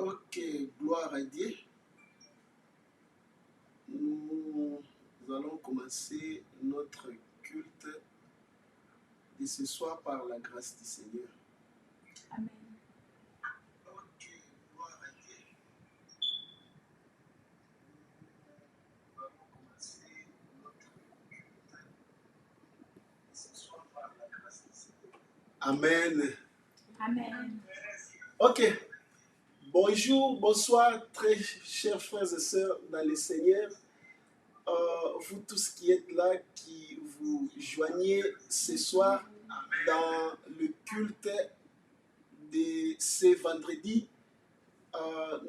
Ok, gloire à Dieu. Nous allons commencer notre culte de ce soir par la grâce du Seigneur. Amen. Ok, gloire à Dieu. Nous allons commencer notre culte de ce soir par la grâce du Seigneur. Amen. Amen. Ok. Bonjour, bonsoir, très chers frères et sœurs dans le Seigneur. Vous tous qui êtes là, qui vous joignez ce soir dans le culte de ce vendredi.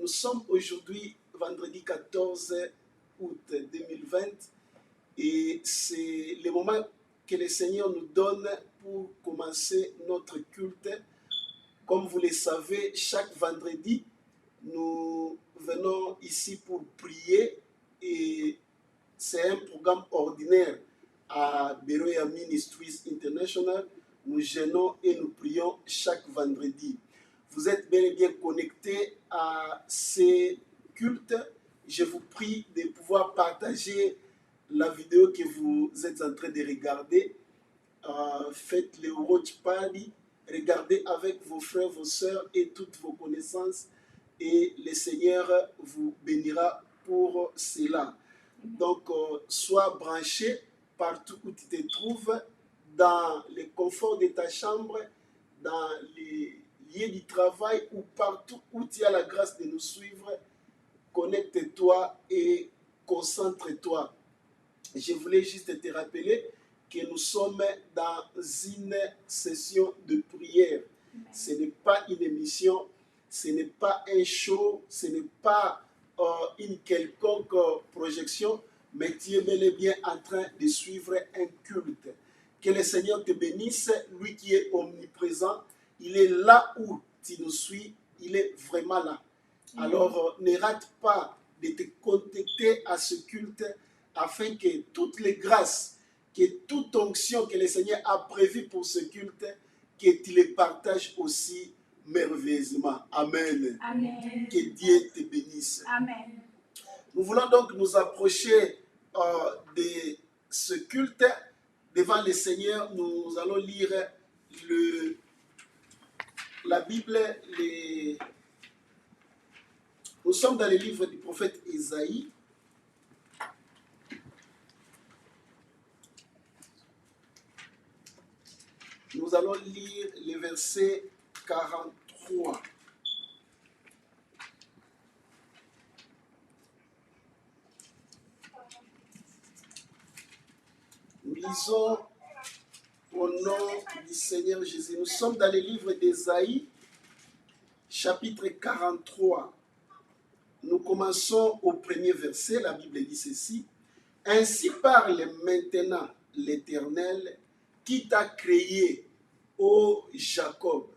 Nous sommes aujourd'hui vendredi 14 août 2020 et c'est le moment que le Seigneur nous donne pour commencer notre culte. Comme vous le savez, chaque vendredi, nous venons ici pour prier et c'est un programme ordinaire à Beroya Ministries International. Nous jeûnons et nous prions chaque vendredi. Vous êtes bel et bien connectés à ces cultes. Je vous prie de pouvoir partager la vidéo que vous êtes en train de regarder. Faites le watch party. Regardez avec vos frères, vos sœurs et toutes vos connaissances. Et le Seigneur vous bénira pour cela. Donc, sois branché partout où tu te trouves, dans le confort de ta chambre, dans les lieux du travail ou partout où tu as la grâce de nous suivre. Connecte-toi et concentre-toi. Je voulais juste te rappeler que nous sommes dans une session de prière. Ce n'est pas une émission, ce n'est pas un show, ce n'est pas une quelconque projection, mais tu es bel et bien en train de suivre un culte. Que le Seigneur te bénisse, lui qui est omniprésent, il est là où tu nous suis, il est vraiment là. Alors, ne rate pas de te connecter à ce culte afin que toutes les grâces, que toute onction que le Seigneur a prévue pour ce culte, que tu les partages aussi merveilleusement. Amen. Amen. Que Dieu te bénisse. Amen. Nous voulons donc nous approcher de ce culte. Devant le Seigneur, nous allons lire la Bible. Nous sommes dans le livre du prophète Isaïe. Nous allons lire le verset 43. Nous lisons au nom du Seigneur Jésus. Nous sommes dans le livre d'Ésaïe, chapitre 43. Nous commençons au premier verset. La Bible dit ceci. Ainsi parle maintenant l'Éternel qui t'a créé, ô Jacob,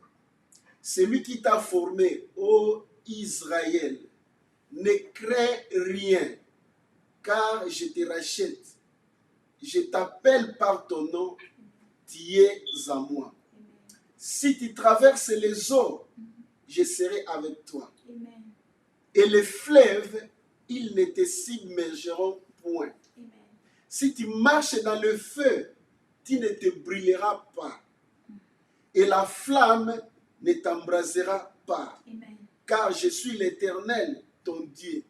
celui qui t'a formé, ô Israël. Ne crains rien, car je te rachète. Je t'appelle par ton nom, tu es à moi. Si tu traverses les eaux, je serai avec toi. Amen. Et les fleuves, ils ne te submergeront point. Amen. Si tu marches dans le feu, tu ne te brûleras pas. Et la flamme ne t'embrasera pas. Amen. Car je suis l'Éternel, ton Dieu,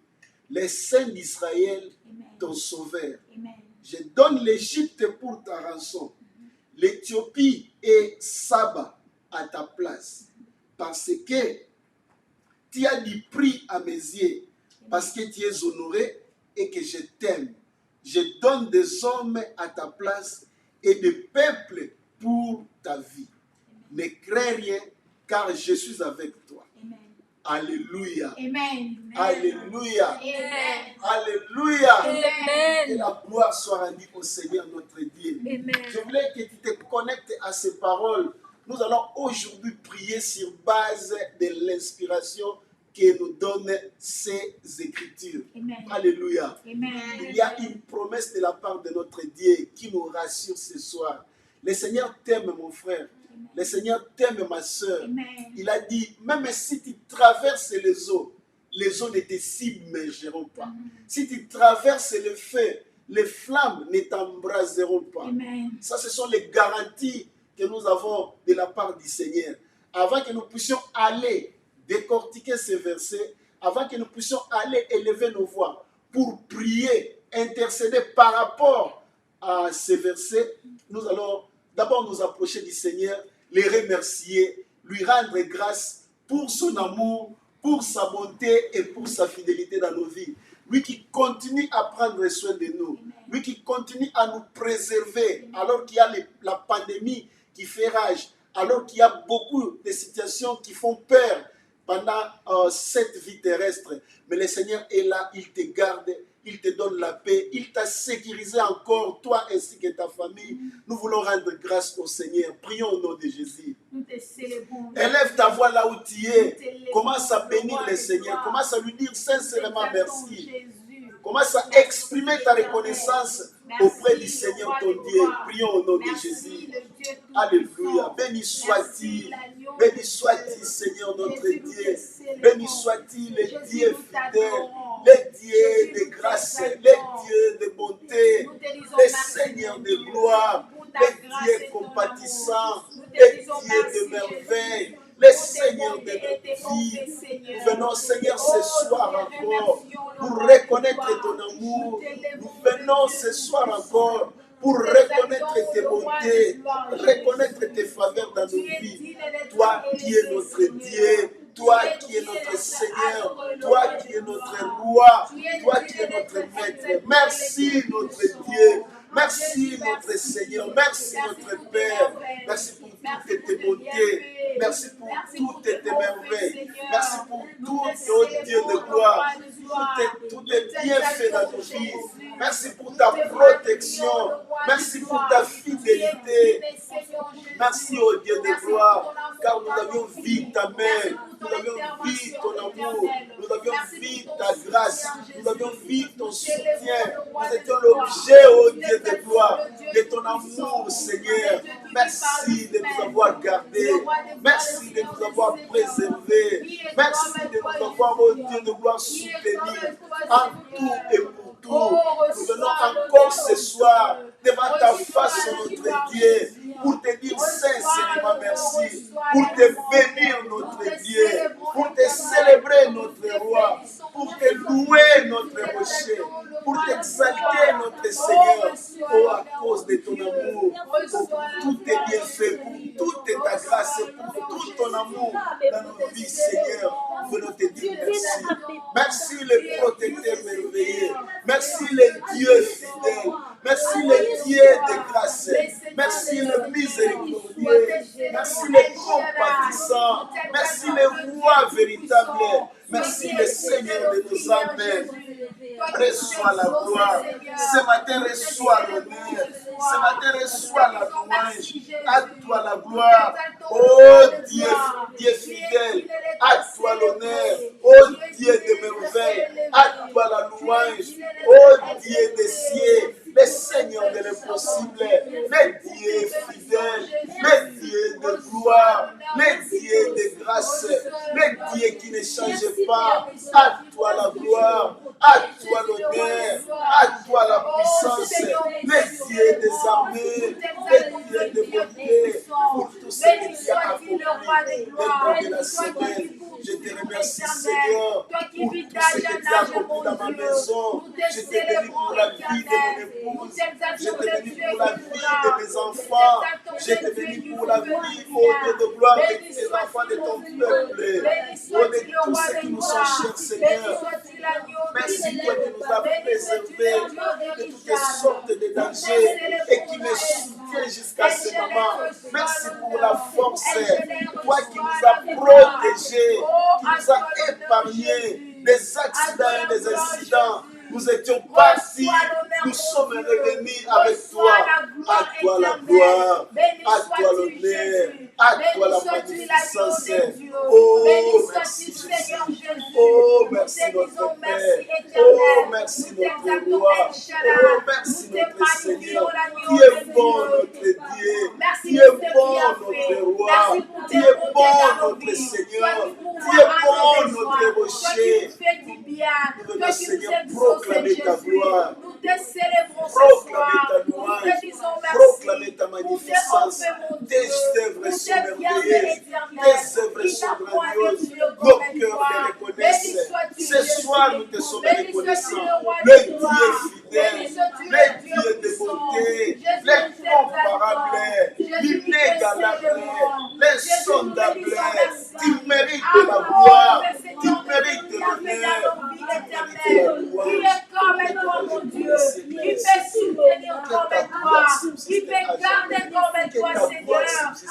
le Saint d'Israël, Amen. ton Sauveur. Amen. Je donne l'Égypte pour ta rançon, l'Éthiopie et Saba à ta place, parce que tu as du prix à mes yeux, parce que tu es honoré et que je t'aime. Je donne des hommes à ta place et des peuples pour ta vie. Ne crains rien, car je suis avec toi. Amen. Alléluia. Amen. Alléluia. Amen. Alléluia. Amen. Que la gloire soit rendue au Seigneur notre Dieu. Amen. Je voulais que tu te connectes à ces paroles. Nous allons aujourd'hui prier sur base de l'inspiration que nous donnent ces Écritures. Amen. Alléluia. Amen. Il y a une promesse de la part de notre Dieu qui nous rassure ce soir. Le Seigneur t'aime, mon frère. Le Seigneur t'aime, ma soeur. Amen. Il a dit, même si tu traverses les eaux, les eaux ne te submergeront pas. Si tu traverses le feu, les flammes ne t'embraseront pas. Amen. Ça, ce sont les garanties que nous avons de la part du Seigneur. Avant que nous puissions aller décortiquer ces versets, avant que nous puissions aller élever nos voix pour prier, intercéder par rapport à ces versets, nous allons d'abord nous approcher du Seigneur, les remercier, lui rendre grâce pour son amour, pour sa bonté et pour sa fidélité dans nos vies. Lui qui continue à prendre soin de nous, lui qui continue à nous préserver alors qu'il y a la pandémie qui fait rage, alors qu'il y a beaucoup de situations qui font peur pendant cette vie terrestre. Mais le Seigneur est là, il te garde, il te donne la paix, il t'a sécurisé encore, toi ainsi que ta famille. Nous voulons rendre grâce au Seigneur. Prions au nom de Jésus. Nous te célébrons. Élève ta voix là où tu es. Commence à bénir le Seigneur. Commence à lui dire sincèrement merci. Commence à exprimer ta reconnaissance auprès du Seigneur ton Dieu. Prions au nom de Jésus. Alléluia. Béni soit-il. Béni soit-il, Seigneur notre Dieu. Béni soit-il, le Dieu fidèle, le Dieu de grâce, le Dieu de bonté, le Seigneur de gloire, le Dieu compatissant, le Dieu de merveille, le Seigneur de notre vie. Nous venons, Seigneur, ce soir encore pour reconnaître ton amour. Nous venons ce soir encore pour reconnaître tes bontés, reconnaître tes faveurs dans nos vies. Toi qui es notre Dieu, toi qui es notre Seigneur, toi qui es notre roi, toi qui es notre maître. Merci notre Dieu, merci notre Seigneur, merci notre Père, merci pour toutes tes bontés, merci pour toutes tes merveilles, merci pour tout, oh Dieu de gloire, tout est bien fait dans nos vies. Merci pour ta protection, merci pour ta fidélité. Merci au Dieu de gloire, car nous avions vu ta main, nous avions vu ton amour, nous avions vu ta grâce, nous avions vu ton soutien. Nous étions l'objet, au Dieu de gloire, de ton amour, Seigneur. Merci de nous avoir gardés, merci de nous avoir préservés, merci de nous avoir, au Dieu de gloire, soutenus en tout et pour tout. Nous venons encore ce soir devant ta face, notre Dieu, pour te dire sincèrement merci, pour te bénir, notre Dieu, pour te célébrer, notre roi, pour te louer, notre rocher, pour t'exalter, notre Seigneur. Oh, à cause de ton amour, pour tout est bien fait, pour toute ta grâce, pour tout ton amour dans nos vies, Seigneur. Nous venons te dire merci. Merci le protecteur merveilleux. Merci le Dieu fidèle. Merci le Dieu de grâce. Merci le miséricordieux. Merci le compatissant. Merci le roi véritable. Merci le Seigneur de nos âmes. Reçois la gloire. Ce matin, reçois l'honneur. Ce matin, reçois la louange. À toi la gloire. Oh Dieu, Dieu fidèle. À toi l'honneur. Oh Dieu de merveille. À toi la louange. Oh Dieu des cieux. Le Seigneur de l'impossible, le Dieu fidèle, le Dieu de gloire, le Dieu de grâce, le Dieu qui ne change pas. À toi la gloire, à toi l'honneur, à toi la puissance, le Dieu des armées, le Dieu de bonté, pour tout ce que tu as accompli le de la semaine. Je te remercie, Seigneur, pour tout ce que tu as accompli dans ma maison. Je te bénis pour la vie de mon épouse. Je te bénis pour la vie de mes enfants. Je te bénis pour la vie, ô Dieu de gloire, de tes enfants, de ton peuple. Oh, de tous ceux qui nous sont chers, Seigneur. Merci, toi qui nous as préservés de toutes sortes de dangers et qui me soutiens jusqu'à ce moment. Merci pour la force. Toi qui nous as protégés, qui nous as épargnés des accidents et des incidents. Nous étions partis, nous sommes revenus avec toi. À toi la gloire, à toi l'honneur, à toi la magnificence. Oh, merci Jésus. Oh, merci notre Père. Oh, merci notre roi. Oh, merci notre Seigneur. Qui est bon, notre Dieu. Merci Tu de es ce que bon, tu as fait. notre roi. Merci pour Tu tes es bontés bon, dans nos notre vies. Seigneur. Toi qui Tu pourvois es à nos bon, besoins. notre Toi qui rocher. nous fais du bien. Nous Toi venons, qui nous Seigneur, exauces, proclamer ta Jésus. gloire. Nous te célébrons ce Proclamer soir. ta Nous louange. te disons Proclamer merci ta pour tes magnificence. œuvres, mon Dieu. Tes œuvres Pour sont tes bienfaits merveilleuses. éternels. Tes œuvres Il sont n'a point de grandioses. Dieu Nos comme cœurs toi. les Béni reconnaissent. sois-tu, Ce Jésus. soir, nous te sommes Béni reconnaissants. sois-tu, le roi Le de Dieu gloire. fidèle, Béni sois-tu, le le Dieu de puissant. bonté, Jésus, nous l'incomparable, t'exaltons. Jésus, nous te l'inégalable, célébrons. Jésus, nous te l'insondable. disons merci. Tu mérites la gloire, Accorde, tu Seigneur, de mérites tout ta fait l'honneur, dans nos vies tu mérites la éternelles. Qui louange. est comme toi, mon Dieu? Qui peut soutenir comme toi? Qui peut garder comme toi, Seigneur?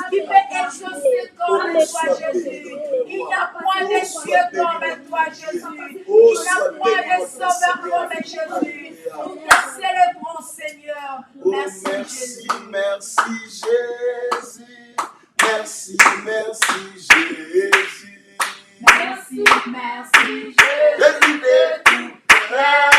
Qui peut exaucer comme toi, Jésus? Il n'y a point de Dieu comme toi, Jésus. Il n'y a point de sauveur comme Jésus. Nous te célébrons, Seigneur. Oh, Merci, merci, Jésus. merci Jésus. Merci, merci Jésus. Merci, merci, Jésus. Jésus de tout cœur.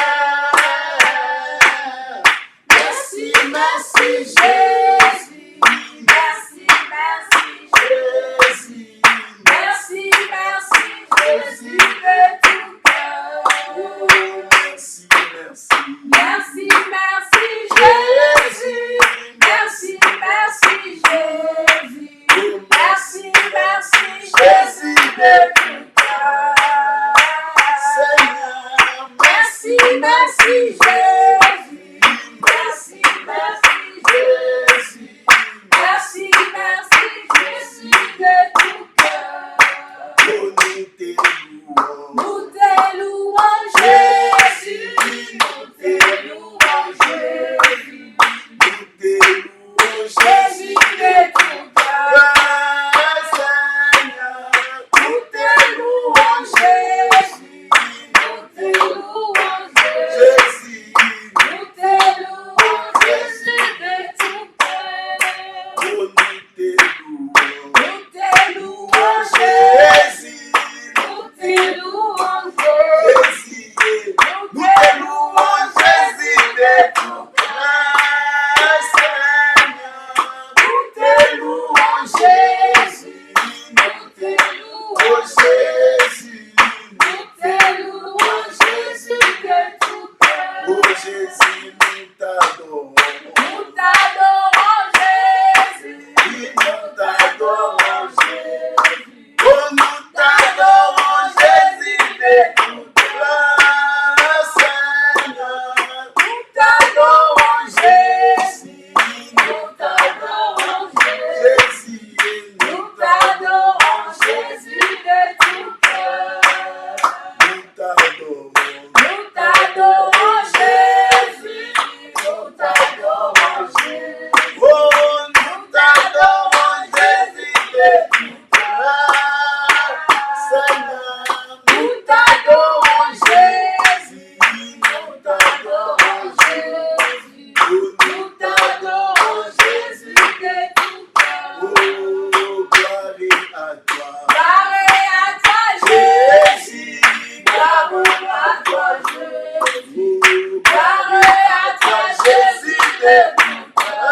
Merci, merci Jésus. Merci, merci, Jésus. merci, merci, Jésus de tout cœur. Oh, merci, merci. Merci, merci, Jésus. Merci, merci, Jésus. Oh, Merci, merci, Jésus de tout cœur. Seigneur, Merci, merci, Jésus. Merci, merci, Jésus. Jésus. Merci, merci, Jésus de tout cœur. Oh, nous te louons. Nous te louons, Jésus. Nous te louons, Jésus. Nous te louons, Jésus de tout cœur. Seigneur. Nous te louons, Jésus. Nous te louons, Jésus. Jésus. Nous te louons, Jésus de tout cœur. Oh, nous te louons. Nous te louons, Jésus. Jésus. Nous te louons, Jésus. Jésus. Nous te louons, Jésus de tout cœur, Seigneur. Nous te louons, Jésus. Nous te Oh, louons, Jésus. nous te louons, Jésus de tout cœur. Oh, Jésus, nous t'adorons. Nous t'adorons, Jésus. Nous t'adorons, Jésus. Oh, nous t'adorons, Jésus de tout cœur, Seigneur. Nous t'adorons, Jésus. Nous t'adorons, Jésus. Jésus, Nous t'adorons, Jésus de tout cœur. nous t'adorons. Nous t'adorons, Jésus. Nous t'adorons, Jésus. Oh, nous t'adorons, Jésus de tout cœur, Seigneur. Nous t'adorons, Jésus. Nous t'adorons, Jésus. Oh, Nous t'adorons, Jésus de tout cœur. oh, gloire à toi. Gloire à toi, Jésus. Jésus, Gloire à toi, Jésus. oh, Gloire à toi, Jésus de tout cœur.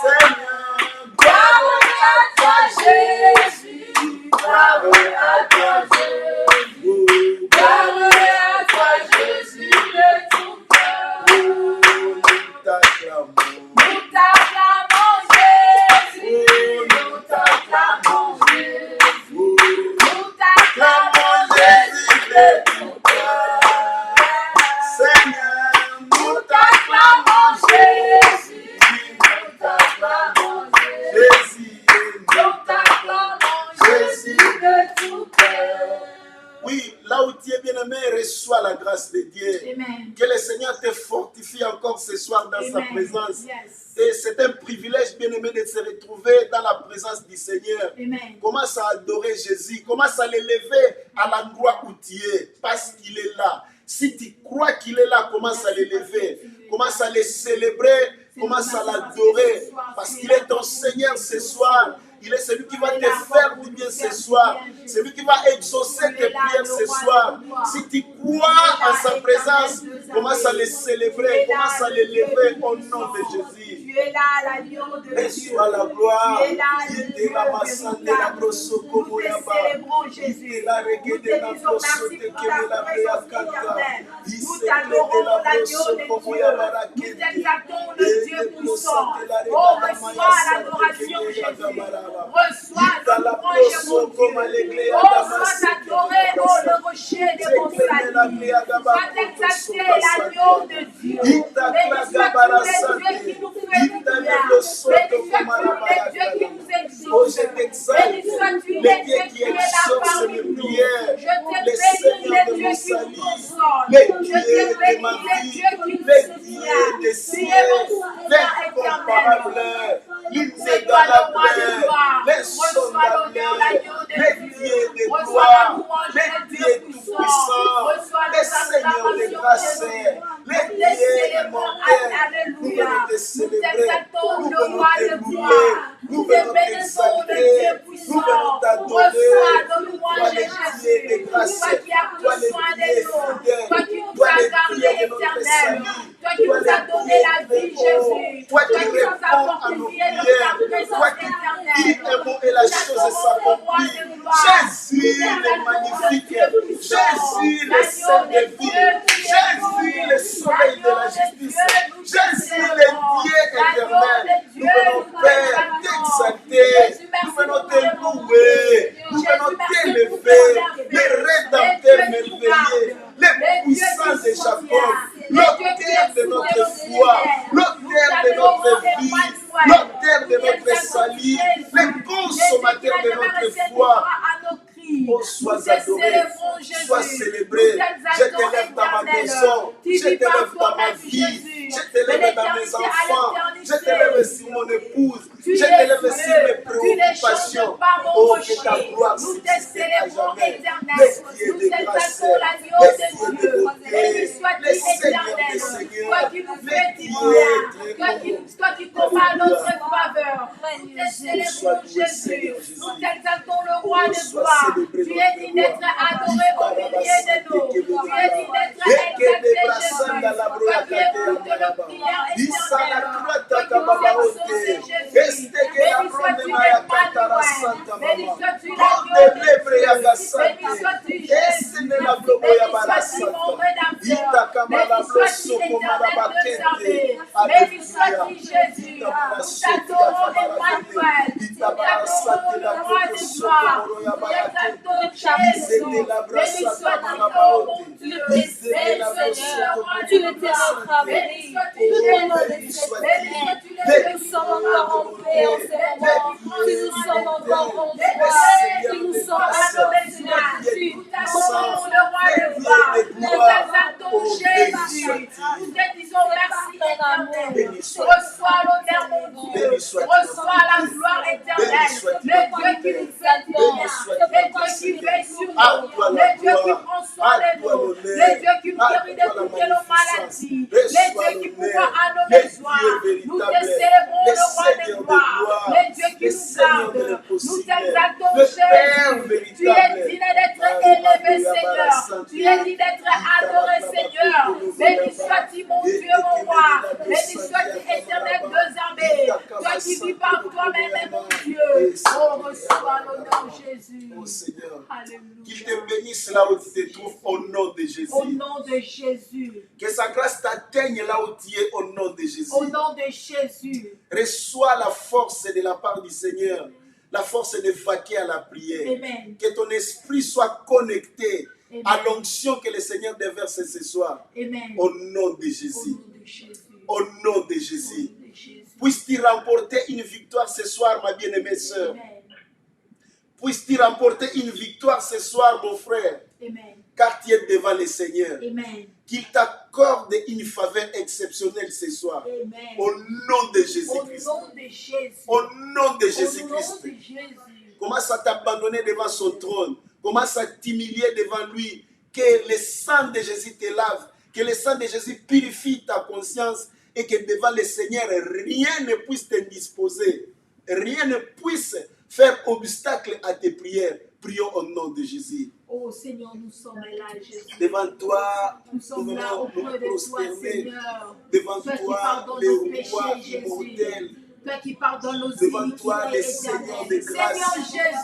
Seigneur, Gloire à toi, Jésus. Gloire à toi, Jésus. oh, Gloire à toi, Jésus de tout cœur. nous t'acclamons. Nous t'acclamons, Jésus. Nous t'acclamons, Jésus. Oh, Nous t'acclamons, Jésus de tout cœur. Seigneur, Nous t'acclamons, Jésus. Nous t'acclamons, Jésus. Jésus, Nous t'acclamons, Jésus de tout cœur. oui, là où tu es bien-aimé, reçois la grâce de Dieu. Amen. Que le Seigneur te fortifie encore ce soir dans sa présence. Yes. Et c'est un privilège, bien-aimé, de se retrouver dans la présence du Seigneur. Amen. Commence à adorer Jésus. Commence à l'élever à l'endroit où tu es, parce qu'il est là. Si tu crois qu'il est là, commence à l'élever. Commence à le célébrer. Commence à l'adorer. Parce qu'il est ton Seigneur ce soir. Il est celui qui va te faire du bien ce soir. Celui qui va exaucer tes prières ce soir. Si tu crois en sa présence, commence à le célébrer. Commence à l'élever au nom de Jésus. Tu es là, l'agneau de Dieu. Reçois la gloire. Tu es là, le Dieu véritable. Nous te célébrons, Jésus. Nous te disons merci pour ta présence éternelle. Nous t'adorons, l'agneau de Dieu. Nous t'exaltons, le Dieu puissant. Oh, reçois l'adoration, Jésus. Reçois ta louange, mon Dieu. Oh, sois adoré, oh, le rocher de mon salut. Sois exalté, l'agneau de Dieu. Béni sois tous les dieux qui nous fait du bien. Béni sois tous les dieux qui nous exaucent. Béni sois-tu les dieux qui est là parmi nous. Je te bénis, les dieux qui nous consolent. Je te bénis, les dieux qui nous soutiennent. Tu es mon souverain éternel. C'est toi le roi de gloire. Reçois l'honneur, l'agneau de Dieu. Reçois la louange, le Dieu puissant. Reçois les acclamations, Jésus. Nous te célébrons, alléluia. Nous t'exaltons, le roi de gloire. Nous te bénissons, le Dieu puissant. Reçois nos louanges, Jésus. Toi qui as pris soin de nous. Toi qui nous as gardés éternels. Toi qui nous as donné la vie, Jésus. Toi qui nous as fortifié de ta présence éternelle. Et la chose s'accomplit. Jésus le magnifique. Jésus le Saint de vie. Jésus le soleil de la justice. Jésus le Dieu éternel. Nous venons, Père, t'exalter. Nous venons te louer. Nous venons t'élever. Les rédempteurs merveilleux. Les puissants de Jacob. L'auteur de notre foi. L'auteur de notre vie. L'auteur de notre salut. Le consommateur de notre foi. Oh, sois adoré, sois célébré. Je t'élève dans ma maison, je t'élève dans ma vie, je t'élève dans mes enfants, je t'élève sur mon épouse, je t'élève sur mes préoccupations. Oh, que ta gloire subsiste à jamais. Le Dieu de grâce, le Dieu de beauté, le Seigneur des Seigneurs, le Dieu toi qui combat notre faveur. Nous te célébrons, Jésus. Nous t'exaltons, le roi de gloire. Tu es dit d'être adoré au milieu de nous. Tu es dit d'être exalté, Jésus. Toi qui écoutes nos prières éternelles. Toi qui nous exauces, Jésus. Béni sois-tu l'Emmanuel. Béni sois-tu l'agneau de Dieu. Béni sois-tu Jésus. Béni sois-tu mon rédempteur. Béni sois-tu l'éternel de armées. Béni sois-tu Jésus. Nous t'adorons, Emmanuel. Nous t'adorons, le roi de gloire. Nous t'exaltons, Jésus. Béni sois-tu, oh mon Dieu. Béni Seigneur, tu étais notre béni sois-tu, Jésus. Béni sois-tu, le Dieu. Nous sommes encore en paix en ce moment. Nous sommes encore en joie. Nous sommes adorés là-dessus. Nous t'adorons, le roi de gloire. Nous t'exaltons, Jésus. Nous te disons merci éternel. Reçois l'honneur, mon Dieu. Reçois la gloire éternelle. Le Dieu qui nous fait bien. Le Dieu qui veille sur nous. Le Dieu qui prend soin de nous. Le Dieu qui nous guérit de toutes nos maladies. Le Dieu qui pourvoit à nos besoins. Nous te célébrons, le roi de gloire. Le Dieu qui nous garde. Nous t'exaltons, Jésus. Tu es digne d'être élevé, Seigneur. Tu es digne d'être adoré, Seigneur. Béni sois-tu, mon Dieu, mon roi. Béni sois-tu, éternel deux armées. Toi qui vis par toi-même, mon Dieu. Oh, reçois l'honneur, Jésus. Oh Seigneur, Alléluia. qu'il te bénisse là où tu te trouves au nom de Jésus. Au nom de Jésus. Que sa grâce t'atteigne là où tu es au nom de Jésus. Au nom de Jésus. Reçois la force de la part du Seigneur, la force de vaquer à la prière. Amen. Que ton esprit soit connecté Amen. à l'onction que le Seigneur déverse ce soir. Amen. Au nom de Au Jésus. nom de Jésus. Au nom de Au Jésus. nom de Jésus. Puisses-tu remporter une victoire ce soir, ma bien-aimée sœur. Amen. Puisses-tu remporter une victoire ce soir, mon frère. Amen. Car tu es devant le Seigneur. Amen. Qu'il t'accorde une faveur exceptionnelle ce soir. Amen. Au nom de Au Jésus-Christ. nom de Jésus. Au nom de Au nom Jésus-Christ. de Jésus. Commence à t'abandonner devant son trône. Commence à t'humilier devant lui. Que le sang de Jésus te lave. Que le sang de Jésus purifie ta conscience. Et que devant le Seigneur, rien ne puisse t'indisposer. Rien ne puisse faire obstacle à tes prières. Prions au nom de Jésus. Oh Seigneur, nous sommes là, Jésus. Devant toi, Nous nous sommes là venons auprès nous de toi, prosterner. Seigneur. Devant Toi qui toi, pardonnes les nos rois péchés, Jésus. immortels. Toi qui pardonnes nos Devant toi, les iniquités seigneurs de éternelles. grâce. Seigneur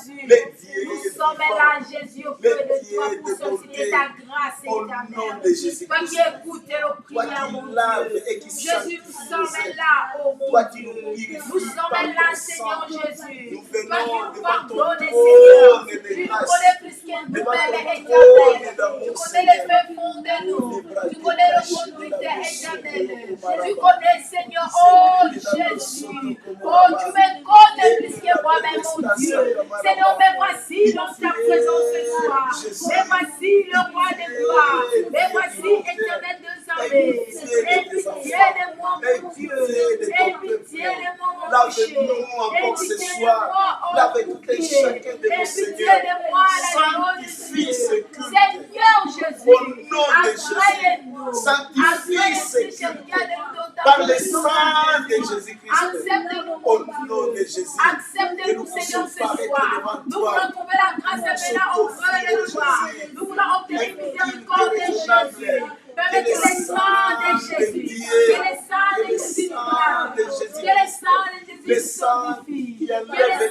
Jésus, Les dieux nous vivants. sommes là, Jésus, auprès de dieux toi de pour solliciter bonté. ta grâce Au nom éternelle. de Jésus-Christ. Toi qui écoutes nos Toi prières, qui mon laves Dieu. et qui Jésus, sanctifie nous nos sommes êtres. là, oh mon Toi qui Dieu. nous purifies Nous sommes par là, ton Seigneur sang. Jésus. Nous Toi qui venons nous devant ton pardonnes, trône Seigneur. de Tu nous grâce. connais plus que Devant nous-mêmes, ton éternel. trône d'amour, Tu connais les Seigneur. faits fonds de nous. Tu connais le conduite éternel. Tu connais, Seigneur, oh Jésus. Oh, tu me connais plus que moi-même, mon Dieu. Seigneur, me voici dans ta présence ce soir. Me voici le roi des gloires. Me voici éternel des armées. Aie pitié de moi, mon Dieu. Aie pitié de moi, mon péché. Lave-nous encore Aie ce pitié de soir. moi, oh Lave mon tout et Dieu. chacun de nos Aie pitié seigneurs. de moi, la Sanctifie ce culte. Seigneur Jésus, Au nom de Jésus. agrée-nous. Sanctifie ce Agrée-nous, culte. regarde-nous dans ta Par le présence. sang de Jésus-Christ. Accepte-nous, Au mon nom de Dieu. Jésus. Accepte-nous, Seigneur, ce soir. Nous toi. voulons trouver la grâce de venir auprès de toi. Nous voulons obtenir miséricorde de Jésus. Permettez que le sang de Jésus, que le sang de Jésus nous lave, que le sang de Jésus nous sanctifie, que le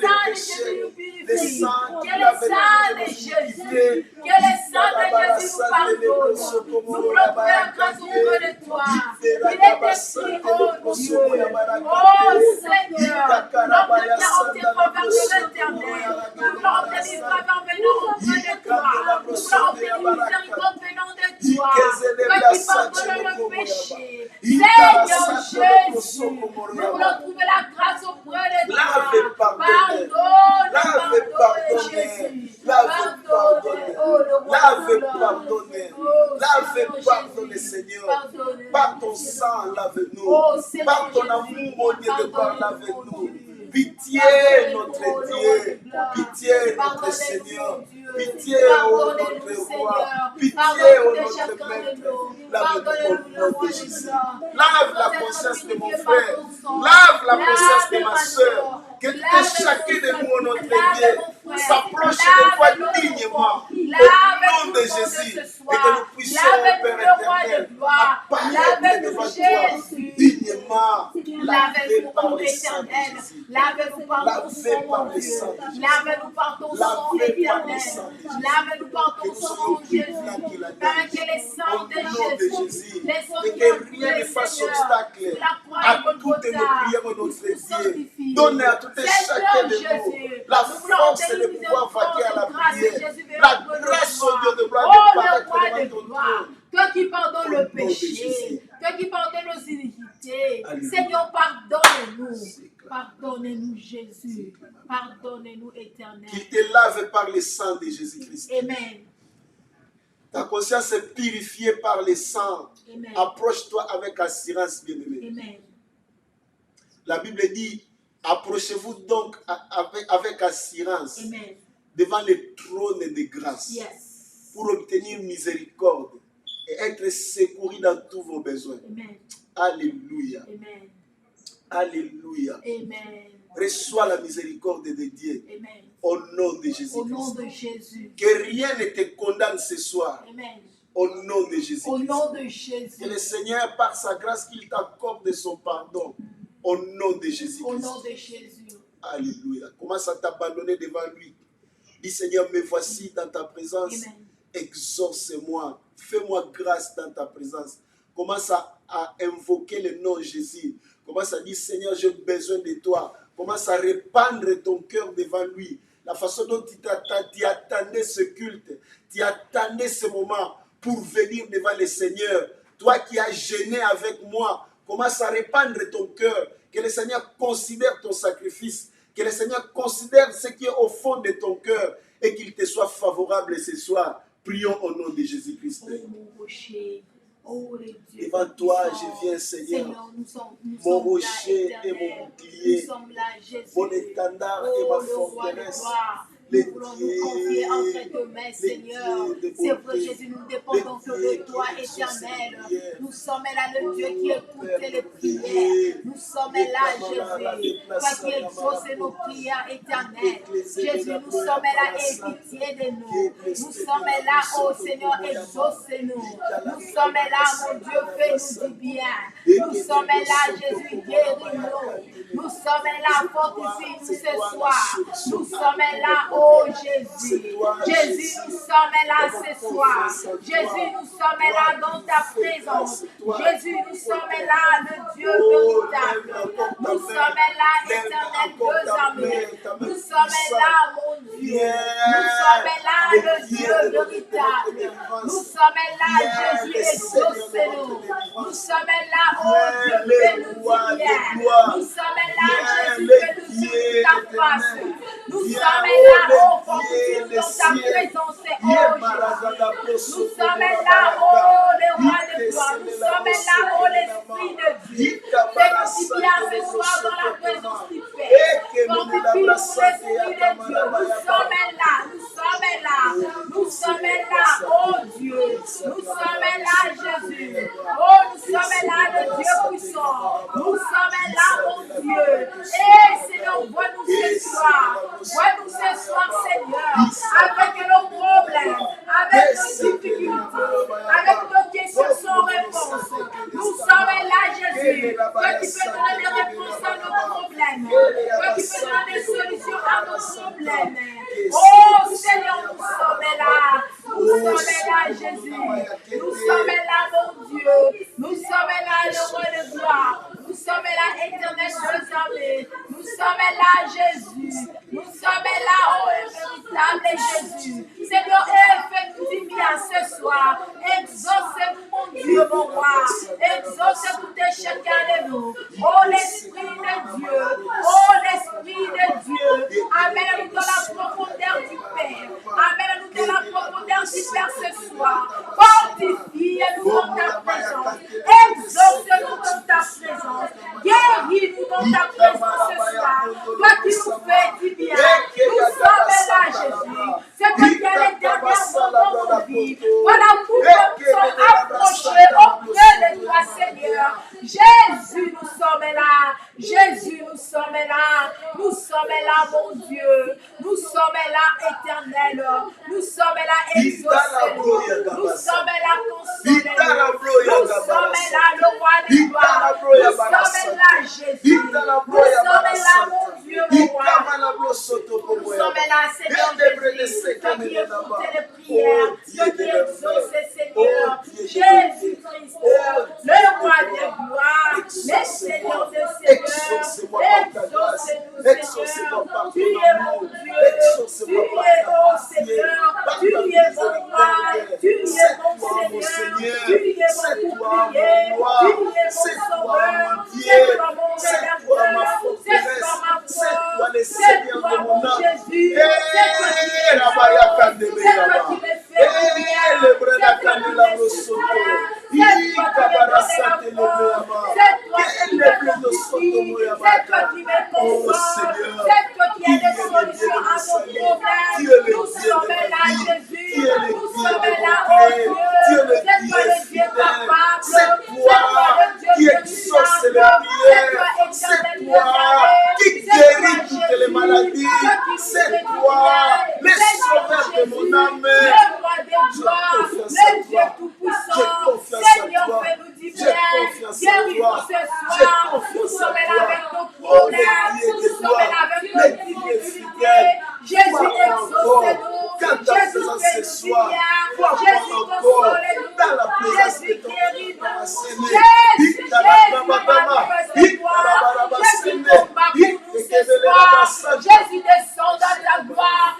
sang de Jésus nous purifie, que le sang de Jésus, que le sang de Jésus nous pardonne. Nous voulons trouver la grâce auprès de toi. Il est écrit, oh Dieu, oh Seigneur, l'homme qui a obtenu faveur de l'éternel. Nous voulons obtenir faveur venant auprès de toi. Nous voulons obtenir miséricorde venant de toi. Toi qui pardonnes le péché. Seigneur Jésus, nous voulons trouver la grâce auprès de toi. Pardonne, Jésus. Pardonne, oh le roi de Pardonne, Seigneur. Par ton sang, lave-nous. Par ton amour, mon Dieu de gloire, lave-nous. Pitié, notre Dieu. Pitié, notre Seigneur. Pitié, ô notre roi. Pitié, ô notre maître. Lave-nous au nom de Jésus. Lave la conscience de mon frère. Lave la conscience de ma soeur. Que chacun de nous, notre Dieu, s'approche de toi dignement. Au nom de Jésus. Et que nous puissions, Père éternel, apparaître devant toi dignement. Lave-nous, ô éternel. Lave-nous par ton sang, mon Dieu. Lave-nous par ton sang, éternel. Lave-nous par ton sang, mon Jésus. Parce que les sangs de Jésus, les sangs et que rien ne fasse obstacle à toutes nos prières, notre Dieu. Donne à tout et chacun de nous la force de pouvoir vaquer à la prière. La grâce au Dieu de gloire de paraître devant ton trône. Toi qui pardonnes le péché, toi qui pardonnes nos iniquités, Seigneur, pardonne-nous. Pardonnez-nous, Jésus. Pardonnez-nous, éternel. Qu'il te lave par le sang de Jésus-Christ. Amen. Ta conscience est purifiée par le sang. Amen. Approche-toi avec assurance, bien-aimé. Amen. La Bible dit, approchez-vous donc avec assurance. Amen. Devant le trône de grâce. Yes. Pour obtenir miséricorde et être secouru dans tous vos besoins. Amen. Alléluia. Amen. Alléluia. Amen. Reçois la miséricorde de Dieu. Amen. Au nom de Jésus-Christ. Au nom de Jésus. Que rien ne te condamne ce soir. Amen. Au nom de Jésus-Christ. Au nom de Jésus. Que le Seigneur, par sa grâce, qu'il t'accorde son pardon. Au nom de Jésus-Christ. Au nom de Jésus. Alléluia. Commence à t'abandonner devant lui. Dis Seigneur, me voici dans ta présence. Amen. Exauce-moi. Fais-moi grâce dans ta présence. Commence à invoquer le nom de Jésus. Commence à dire Seigneur, j'ai besoin de toi. Commence à répandre ton cœur devant lui. La façon dont tu attendais ce culte, tu attendais ce moment pour venir devant le Seigneur. Toi qui as gêné avec moi, commence à répandre ton cœur. Que le Seigneur considère ton sacrifice. Que le Seigneur considère ce qui est au fond de ton cœur et qu'il te soit favorable ce soir. Prions au nom de Jésus-Christ. Oh mon rocher, oh les dieux. Devant toi, je viens, Seigneur. Mon rocher et mon bouclier, mon étendard et ma forteresse. Nous voulons nous confier entre tes mains, Seigneur. C'est vrai, Jésus, nous ne dépendons que de toi, éternel. Nous sommes là, le Dieu qui écoute les prières. Nous sommes là, Jésus. Toi qui exauces nos prières éternelles. Jésus, nous sommes là, aie pitié de nous. Nous sommes là, oh Seigneur, exauce-nous. Nous sommes là, mon Dieu, fais-nous du bien. Nous sommes là, Jésus, guéris-nous. Nous sommes là, fortifie-nous ce soir. Nous sommes là, oh Jésus. Jésus, nous sommes là ce soir. Jésus, nous sommes là dans ta présence. Jésus, nous sommes là, le Dieu véritable. Nous sommes là, éternel Dieu amour. Nous sommes là, mon Dieu. Nous sommes là, le Dieu véritable. Nous sommes là, Jésus, exauce-nous. Nous sommes là, oh Dieu, fais-nous du bien. Nous sommes là, Jésus, fais-nous sur ta face. Nous sommes là, oh, fortifie dans ta présence, oh Jésus. Nous sommes là, oh, le roi de gloire. Nous sommes là, oh, l'Esprit de Dieu. Fais-nous bien ce soir dans la présence du Père. Fortifie-nous, l'Esprit de Dieu. Nous sommes là, nous sommes là. Nous sommes là, oh Dieu. Nous sommes là, Jésus. Oh, nous sommes là, le Dieu puissant. Nous sommes là, mon Dieu. Et Seigneur, vois-nous ce soir. Vois-nous ce soir, Seigneur, avec nos problèmes, avec nos difficultés, avec nos questions sans réponse. Nous sommes là, Jésus. Toi qui peux donner des réponses à nos problèmes. Toi qui peux donner des solutions à nos problèmes. Oh Seigneur, nous sommes là. Nous sommes là, Jésus. Nous sommes là, mon Dieu. Nous sommes là, le roi de gloire. Nous sommes là, éternel Dieu armé. Nous sommes là, Jésus. Nous sommes là, oh, véritable Jésus. Seigneur, fais-nous du bien ce soir. Exauce-nous, mon Dieu, mon roi. Exauce tout et chacun de nous. Oh, l'Esprit de Dieu. Oh, l'Esprit de Dieu. Amène-nous dans la profondeur du Père. Amène-nous dans la profondeur du Père ce soir. Fortifie-nous dans ta présence. Exauce-nous dans ta présence. Guéris-nous dans ta présence ce soir. Toi qui nous fais du bien. Nous sommes là, Jésus. C'est toi qui as les derniers moments de nos vies. Voilà pourquoi nous sommes approchés auprès de toi, Seigneur. Jésus, nous sommes là. Jésus, nous sommes là. Nous sommes là, mon Dieu. Nous sommes là, éternel. Nous sommes là, exaucés. Nous sommes là, consolés. Nous sommes là, le roi des gloires. Nous sommes là, Jésus. Nous sommes là, mon Dieu, mon roi. Nous sommes là, Seigneur Jésus. Toi qui écoutes les prières. Toi qui exauces, Seigneur. Jésus-Christ, le roi des gloires. Le Seigneur des seigneurs. Exauce-nous, Seigneur. Tu es mon Dieu. Tu es, oh Seigneur. Tu es mon roi. Tu es mon Seigneur. Tu es mon bouclier. Tu es mon sauveur. C'est toi mon rédempteur. C'est toi ma foi. C'est toi mon Jésus. C'est toi qui me fais bien. C'est toi qui me satisfait. C'est toi qui me donne la foi. C'est toi qui me fortifie. C'est toi qui me console. C'est toi qui as des solutions à nos problèmes. Nous sommes là, Jésus. Nous sommes là, oh Dieu. C'est toi le Dieu capable. C'est toi le Dieu qui exauce les prières. C'est toi qui guéris toutes les maladies. C'est toi le sauveur de mon âme. Le roi des gloires, le Dieu tout-puissant. Seigneur, fais-nous du bien. Guéris-nous ce soir. Nous sommes là avec nos problèmes. Nous sommes là avec nos difficultés. Jésus, exauce-nous. Jésus, fais-nous du bien. Jésus, console-nous. Jésus, guéris-nous. Jésus, manifeste-toi. Jésus, combat pour nous ce soir. Jésus, descend dans ta gloire.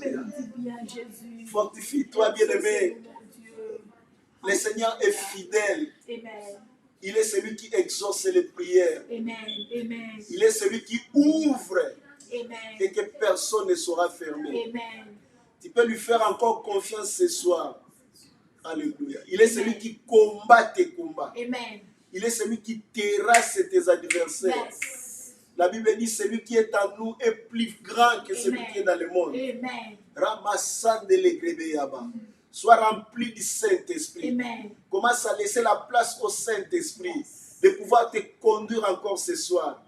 Alléluia. nous dis bien, Jésus. Fortifie-toi, bien-aimé. Mon Dieu. Le Seigneur est fidèle. Amen. Il est celui qui exauce les prières. Amen. Amen. Il est celui qui ouvre Amen. et que personne ne sera fermé. Amen. Tu peux lui faire encore confiance ce soir. Alléluia. Il est celui qui combat tes combats. Amen. Il est celui qui terrasse tes adversaires. Yes. La Bible dit celui qui est en nous est plus grand que celui qui est dans le monde. Amen. Ramassande les grébéyaba. Sois rempli du Saint-Esprit. Amen. Commence à laisser la place au Saint-Esprit de pouvoir te conduire encore ce soir.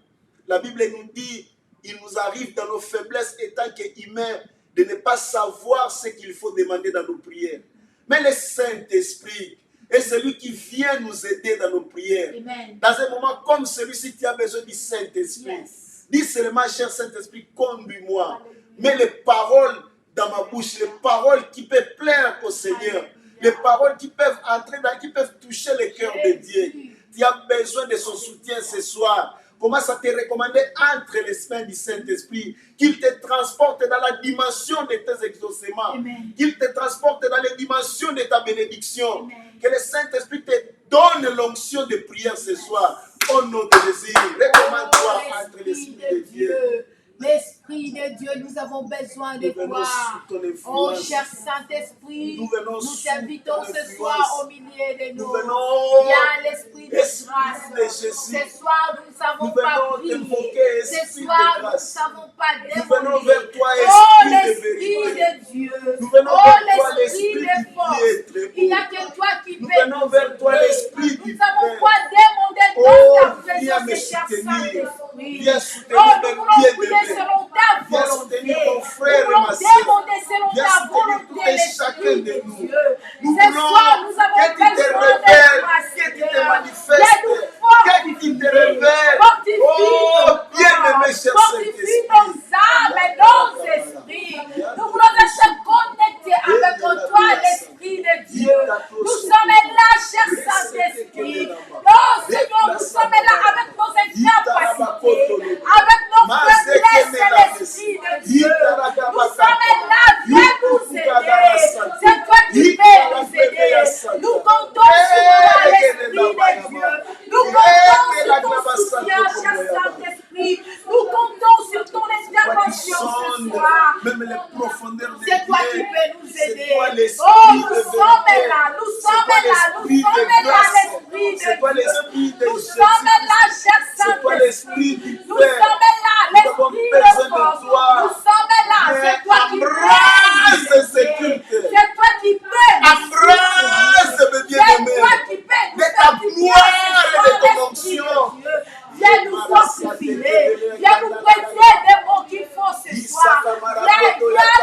La Bible nous dit, il nous arrive dans nos faiblesses étant qu'humains de ne pas savoir ce qu'il faut demander dans nos prières. Mais le Saint-Esprit est celui qui vient nous aider dans nos prières. Amen. Dans un moment comme celui-ci, tu as besoin du Saint-Esprit. Yes. Dis seulement, cher Saint-Esprit, conduis-moi. Mets les paroles dans ma bouche, les paroles qui peuvent plaire au Seigneur, les paroles qui peuvent entrer dans, qui peuvent toucher le cœur de Dieu. Tu as besoin de son soutien ce soir. Commence à te recommander entre les mains du Saint-Esprit, qu'il te transporte dans la dimension de tes exaucements, qu'il te transporte dans les dimensions de ta bénédiction. Amen. Que le Saint-Esprit te donne l'onction de prière ce soir. Au nom de Jésus, recommande-toi entre l'Esprit de Dieu. L'Esprit de Dieu, nous avons besoin de Nous venons toi. sous ton Oh, influence. cher Saint-Esprit, Nous venons nous sous t'invitons ton ce influence. soir au milieu de nous. Nous venons, Viens l'Esprit de Esprit grâce. de Jésus. Ce soir, nous ne savons Nous pas venons prier. t'invoquer, Ce Esprit de soir, nous ne grâce. savons pas Nous venons demander. vers toi, Oh, Esprit de l'Esprit vérité. de Dieu. Nous venons Oh, vers toi, l'Esprit l'Esprit de du force. bien-être. Il n'y a que toi qui Nous peux venons nous vers toi, aider. l'Esprit du Nous savons Père. quoi demander Oh, dans ta viens présence, me cher soutenir. Saint-Esprit. Viens soutenir Oh, mes nous voulons prier bien-aimés. selon ta Viens volonté. soutenir ton Nous frère et voulons ma sœur. demander selon Viens ta soutenir tout volonté, et chacun l'Esprit de de nous. Dieu. Nous Ce voulons soir, nous avons que tu te besoin de révèles, toi, que tu te Seigneur. manifestes, Viens nous que tu te révèles. fortifie Oh, nos bien-aimé, corps, cher fortifie Saint-Esprit. nos âmes et nos esprits. Nous voulons rester connectés avec toi, l'Esprit de Dieu. Nous sommes là, cher Saint-Esprit. Non, Seigneur, nous sommes là avec nos incapacités, avec nos faiblesses, l'Esprit de Dieu. Nous sommes là, viens nous aider. C'est toi qui peux nous aider. Nous comptons sur toi, l'Esprit de Dieu. Nous comptons sur ton soutien, cher Saint-Esprit. Nous comptons sur ton intervention ce soir. Même les profondeurs de C'est toi qui Dieu. peux nous C'est aider. toi l'Esprit Oh, de nous vérité. sommes là, nous C'est sommes toi là, nous l'Esprit sommes de là, grâce. l'Esprit C'est toi de Dieu. l'Esprit de Nous Jésus. sommes là, cher C'est toi l'Esprit Saint-Esprit. du Nous Père. sommes là, Nous avons l'Esprit besoin de de force. toi. Nous sommes là, Viens, c'est toi qui embrasse peux. ce culte. C'est toi qui peux. Embrasse, mes C'est bien-aimés. toi qui peux. De ta gloire et de ton onction. Viens nous fortifier. Viens nous prêter des mots qu'il faut ce soir. Viens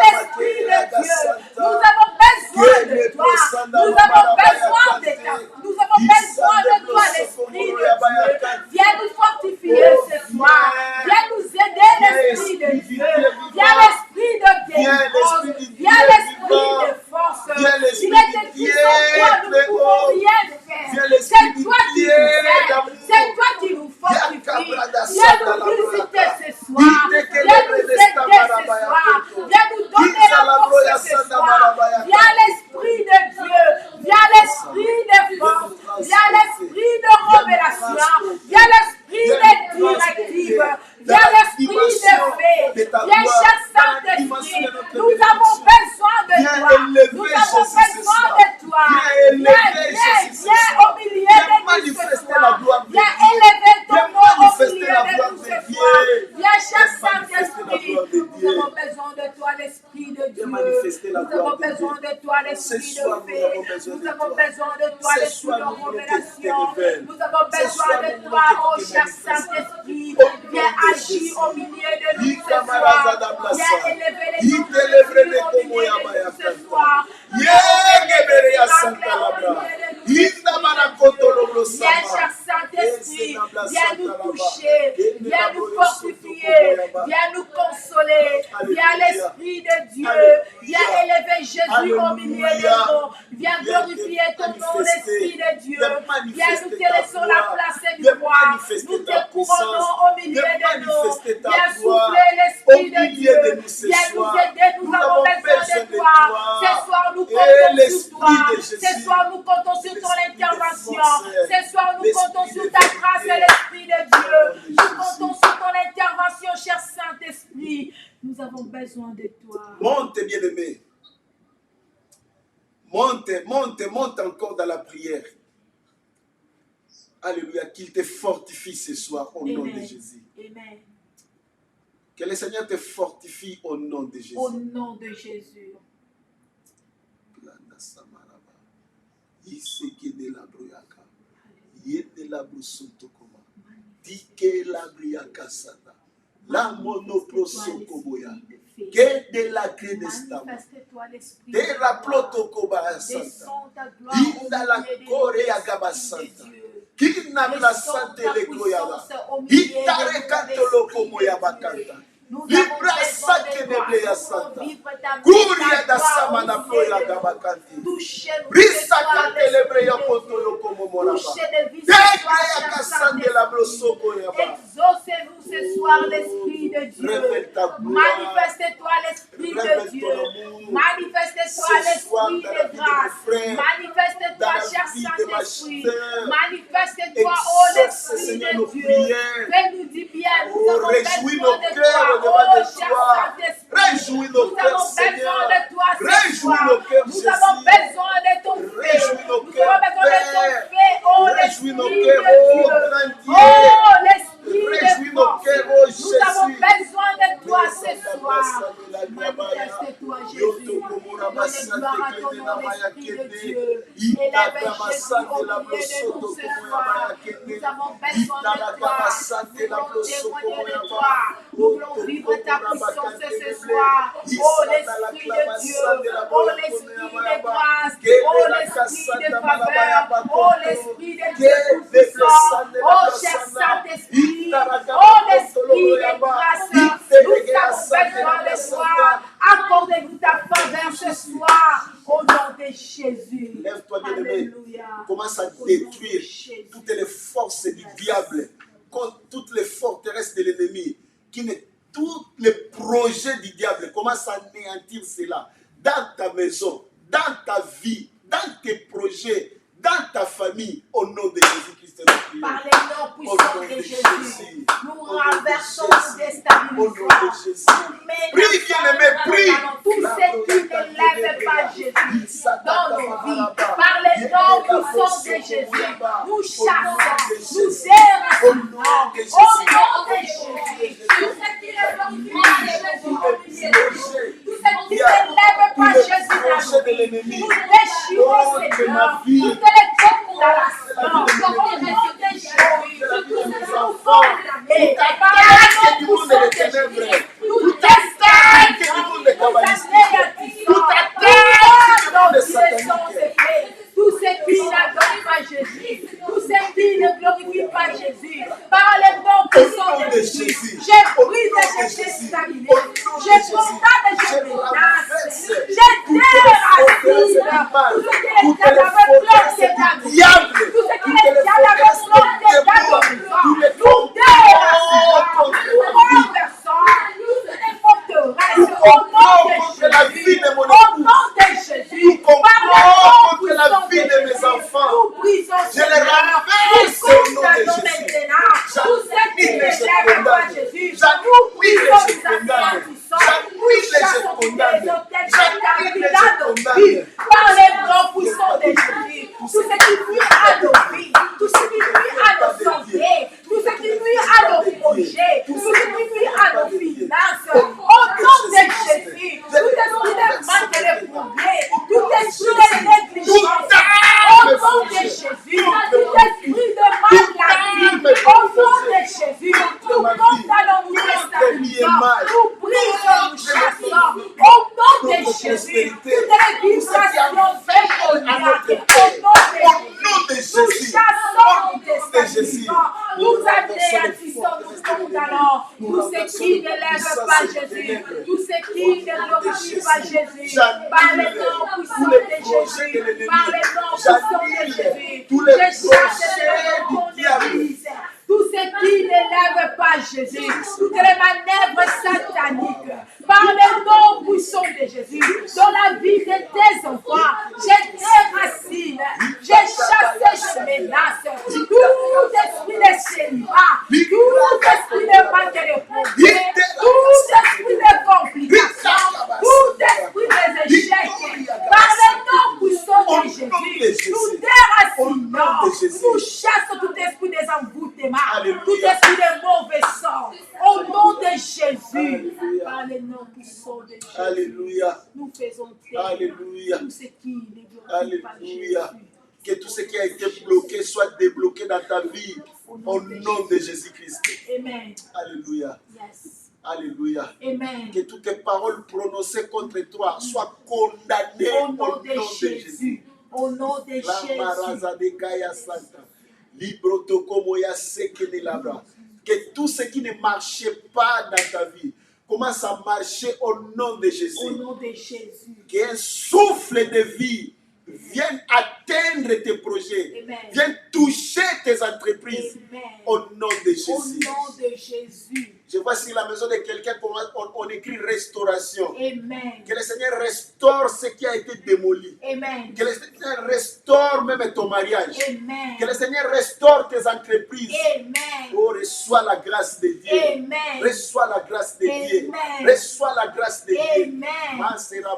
l'Esprit de Dieu. Nous avons besoin de toi. Nous avons besoin de toi. Nous avons besoin de toi, l'Esprit de Dieu. Viens nous fortifier ce soir. Viens nous aider, l'Esprit de Dieu. Viens l'Esprit de délivrance. Viens l'Esprit de force. Il est écrit sans toi, nous ne pouvons rien faire. C'est toi qui nous aides. C'est toi qui nous fortifie. Viens nous visiter ce soir. Viens nous aider ce soir. Viens nous donner la force ce soir. Viens l'Esprit de Dieu. Viens l'Esprit de force. Viens l'Esprit de révélation. Viens l'Esprit de directive. Viens l'Esprit de paix. Viens cher Saint-Esprit. Nous avons besoin de toi. Nous avons besoin de toi. Viens au milieu de nous ce soir. Viens élever ton nom au milieu de nous ce soir. Viens cher Saint-Esprit. Nous avons besoin de toi, l'Esprit de Dieu. Nous avons besoin de toi, l'Esprit de paix. Nous avons besoin de toi, l'Esprit de révélation. Nous avons besoin de toi, oh cher Saint-Esprit. Viens agir au milieu de nous ce soir. Viens élever les noms de Dieu au milieu de nous ce soir. Viens, cher Saint-Esprit, viens nous toucher, viens nous fortifier, viens nous consoler, viens l'Esprit de Dieu, viens élever honorer Jésus au milieu de nous. Viens glorifier ton nom, l'Esprit de Dieu. Viens nous tenir sur la place du roi. Nous te couronnons au milieu de nous. Viens souffler l'Esprit de Dieu. Viens nous aider, nous avons besoin de toi. Ce soir, nous comptons sur toi. Ce soir, nous comptons sur ton intervention. Ce soir, nous comptons sur ta grâce et l'Esprit de Dieu. Nous comptons sur ton intervention, cher Saint-Esprit. Nous avons besoin de toi. Monte, bien-aimé. Monte encore dans la prière. Alléluia. Qu'il te fortifie ce soir au nom de Jésus. Amen. Que le Seigneur te fortifie au nom de Jésus. Au nom de Jésus. La monoprosokoboya. Que de la credestama. De la protokobaya santa. Inda la korea gabasanta. Kina la sante le koyala. Itare kantolo komoya bakanta. Libra sake nebleya santa. Kuria da samana koya gabakanti. Brisa kante lebreya kontolo komo moraba. Tegreya kasande la brosoko yaba. Exaucez-nous ce soir, l'Esprit de Dieu. Manifeste-toi, l'Esprit de Dieu. Manifeste-toi, l'Esprit de grâce. Manifeste-toi, cher Saint-Esprit. Manifeste-toi, oh l'Esprit de Dieu. Fais-nous du bien. Nous avons besoin de toi, oh cher Saint-Esprit. Nous avons besoin de toi ce soir. Nous avons besoin de ton feu. Nous avons besoin de ton feu, oh l'Esprit de Dieu. Oh l'Esprit de force. Nous avons besoin de toi ce soir. Manifeste-toi, Jésus. Donne gloire à ton nom, l'Esprit de Dieu. Élève Jésus au milieu de nous ce soir. Nous avons besoin de toi. Nous voulons témoigner de toi. Nous voulons vivre ta puissance ce soir. Oh l'Esprit de Dieu. Oh l'Esprit de grâce. Oh l'Esprit de faveur. Oh l'Esprit de Dieu tout-puissant. Oh cher Saint-Esprit. Oh l'Esprit de grâce. Nous avons besoin de toi. Accordez-nous ta faveur ce soir. Au nom de Jésus. Lève-toi, bien-aimé. Alléluia. Commence à détruire toutes les forces du diable, contre toutes les forteresses de l'ennemi, tous les projets du diable. Commence à anéantir cela dans ta maison, dans ta vie, dans tes projets, dans ta famille, au nom de Jésus-Christ. Par les noms puissants de Jésus, nous renversons, nous déstabilisons. Prie, bien-aimé, prie. Tout ce qui ne lève pas Jésus dans nos vies, par les noms puissants de Jésus, nous chassons, nous érasons au nom de Jésus. Tout ce qui ne lève pas Jésus dans nos vies, nous déchirons Seigneur, toutes les condamnations, au nom de Jésus, nous enfants, et par les noms puissants de Jésus, nous déstabilisons, nous anéantissons, tout ce qui n'adore pas Jésus, tout ce qui ne glorifie pas Jésus, par les noms puissants de Jésus, j'ai brisé, j'ai déstabilisé, j'ai condamné, j'ai menacé, j'ai déraciné tout ce qui est dans la planté d'amour, tout ce qui est dans la planté d'amour, nous déracinons, nous renversons, nous forteresses, au nom de Jésus, au nom de Jésus, par les noms puissants de Jésus, nous brisons Je les renverse au nom de Jésus. tout ce qui ne lève pas Jésus, nous brisons, nous anéantissons, nous chassons tous les hôtels dans nos vies, par les noms puissants de Jésus, tout ce qui nuit à nos vies, tout ce qui nuit à nos santé, tout ce qui nuit à nos projets, tout ce qui nuit à nos finances, au nom de Jésus, tout esprit de manque de progrès, tout esprit de négligence, au nom de Jésus, tout esprit de maladie, au nom de Jésus, nous condamnons, nous déstabilisons, nous brisons, nous chassons, au nom de Jésus, toutes les vibrations démoniaques, au nom de Jésus, nous chassons, nous déstabilisons, nous anéantissons, Tout-Puissant, nous condamnons tout ce qui ne lève pas Jésus, tout ce qui ne glorifie pas Jésus, par le nom puissant de Jésus, par le nom puissant de Jésus, je chasse de ton église. Tout ce qui ne lève pas Jésus, toutes les manœuvres sataniques, par le nom puissant de Jésus, dans la vie de tes enfants, je déracine, je chasse, je menace tout esprit de célibat, tout esprit de manque de progrès, tout esprit de complication, tout esprit de échecs, par le nom puissant de Jésus, nous déracinons, nous chassons tout esprit des envoûtements, tout esprit de mauvais sang, au nom de Jésus, par le nom puissant de Jésus. Alléluia. Nous faisons taire Alléluia. tout ce qui ne glorifie pas Alléluia. Jésus. Que tout ce qui a été bloqué soit débloqué dans ta vie au nom de Jésus-Christ. Amen. Alléluia. Yes. Alléluia. Amen. Que toutes tes paroles prononcées contre toi soient condamnées Au nom de Jésus. Au nom de Jésus. Que tout ce qui ne marchait pas dans ta vie commence à marcher au nom de Jésus. Au nom de Jésus. Qu'un souffle de vie vienne atteindre tes projets, Amen. vienne toucher tes entreprises. Amen. Au nom de Au Jésus. nom de Jésus. Je vois sur la maison de quelqu'un on écrit restauration. Amen. Que le Seigneur restaure ce qui a été démoli. Amen. Que le Seigneur restaure même ton mariage. Amen. Que le Seigneur restaure tes entreprises. Amen. Oh, reçois la grâce de Dieu. Amen. Reçois la grâce de Dieu. Amen. Reçois la grâce de Dieu. Amen.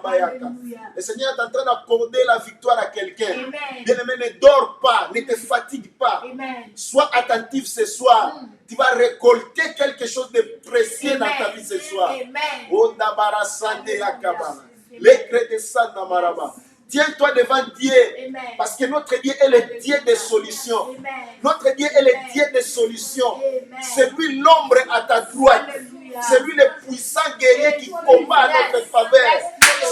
Alléluia. Le Seigneur est en train d'accorder la victoire à quelqu'un. Amen. Bien-aimé, ne dors pas, ne te fatigue pas. Amen. Sois attentif ce soir. Tu vas récolter quelque chose de précieux dans ta vie ce soir. Amen. Oh, Dabara Sande Yakabara. L'écrit de Sanda Maraba. Tiens-toi devant Dieu. Amen. Parce que notre Dieu est le Dieu des solutions. Amen. Notre Dieu est le Dieu des solutions. Amen. C'est lui l'ombre à ta droite. Alléluia. C'est lui le puissant guerrier qui combat à notre faveur.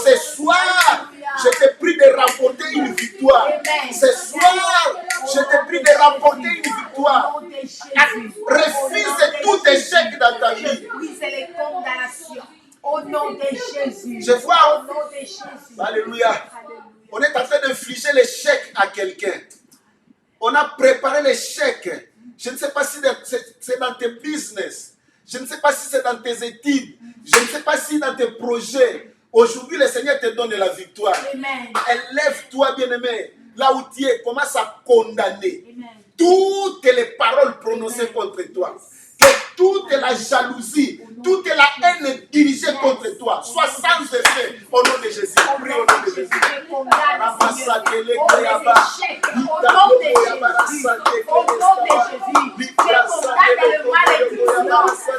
Ce soir, je te prie de remporter une victoire. Amen. Ce soir, je te prie de remporter une Au victoire. nom de Jésus. Refuse tout échec dans ta vie. Brise les condamnations. Au nom de Jésus. Je vois. Au nom de Jésus. Alléluia. Alléluia. On est en train d'infliger l'échec à quelqu'un. On a préparé l'échec. Je ne sais pas si c'est dans tes business. Je ne sais pas si c'est dans tes études. Je ne sais pas si dans tes projets. Aujourd'hui, le Seigneur te donne la victoire. Amen. Élève-toi, bien-aimé. Là où tu es, commence à condamner Amen. toutes les paroles prononcées contre toi. Que toute la jalousie, toute la haine dirigée contre toi soit sans effet au nom de Jésus. Prie au nom de Jésus. Je condamne, Seigneur, tous les échecs. Au nom de Jésus. Au nom de Jésus. Je condamne le malédiction.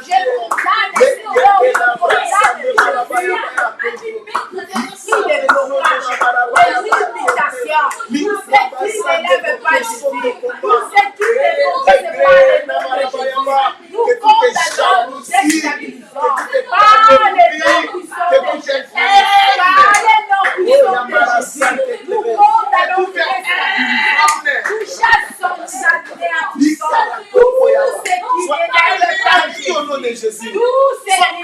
Je condamne, Seigneur, je condamne l'esprit de blocage, de limitation. Tout ce qui ne lève pas Jésus. Tout ce qui ne confesse pas le nom de Jésus. Nous condamnons, nous déstabilisons. Par le nom puissant de Jésus. Par le nom puissant de Jésus. Nous condamnons, nous déstabilisons. Nous chassons, nous anéantissons. Tout ce qui ne lève pas Jésus. Au nom de Jésus. Tout ce qui ne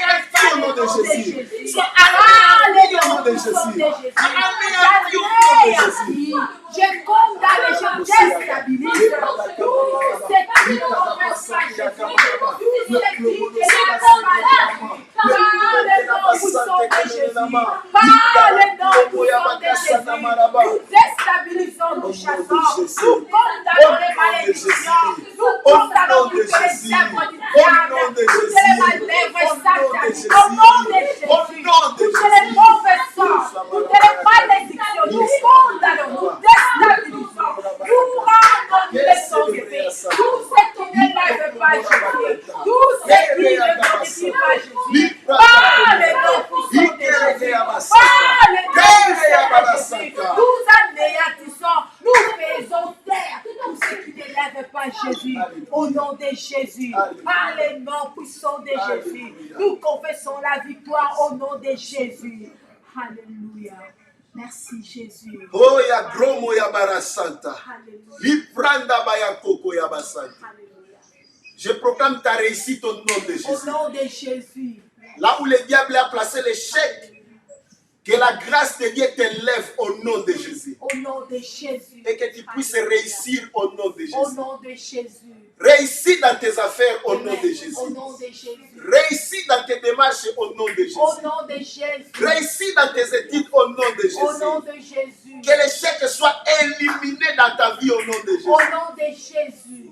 lève pas Au nom de Jésus. Sois Par le au nom nom de puissant de Jésus. Jésus. Je condamne et je déstabilise tout ce qui ne confesse pas Jésus. Tout ce qui ne lève pas Jésus. Par le nom puissant de Jésus. Par le nom puissant de Jésus. Nous déstabilisons, nous chassons. Nous condamnons les malédictions. Nous condamnons toutes les œuvres du diable. Toutes les manœuvres sataniques. Au nom de Jésus. Toutes les mauvais sorts. Toutes les malédictions. Nous condamnons. Nous déstabilisons. Nous rendons les sauver. Tout ce qui ne lève pas Jésus. Tout ce qui ne glorifie pas Jésus. Par le nom puissant de Jésus. Par le nom puissant de Jésus. Nous anéantissons. Nous faisons taire tout ce qui ne lève pas Jésus. Au nom de Jésus. Par le nom puissant de Jésus. Nous confessons la victoire au nom de Jésus. Alléluia. Merci Jésus. Oh, ya gromo ya barasanta. Alléluia. Lipranda baya koko ya basanta. Alléluia. Je proclame ta réussite au nom de Jésus. Au nom de Jésus. Là où le diable a placé l'échec, que la grâce de Dieu t'élève au nom de Jésus. Au nom de Jésus. Et que tu puisses réussir au nom de Jésus. Au nom de Jésus. Réussir dans tes affaires au nom de Jésus. Au nom de Jésus. Réussir dans tes démarches au nom de Jésus. Au nom de Jésus. Réussir dans tes études au nom de Jésus. Au nom de Jésus. Que l'échec soit éliminé dans ta vie au nom de Jésus. Au nom de Jésus.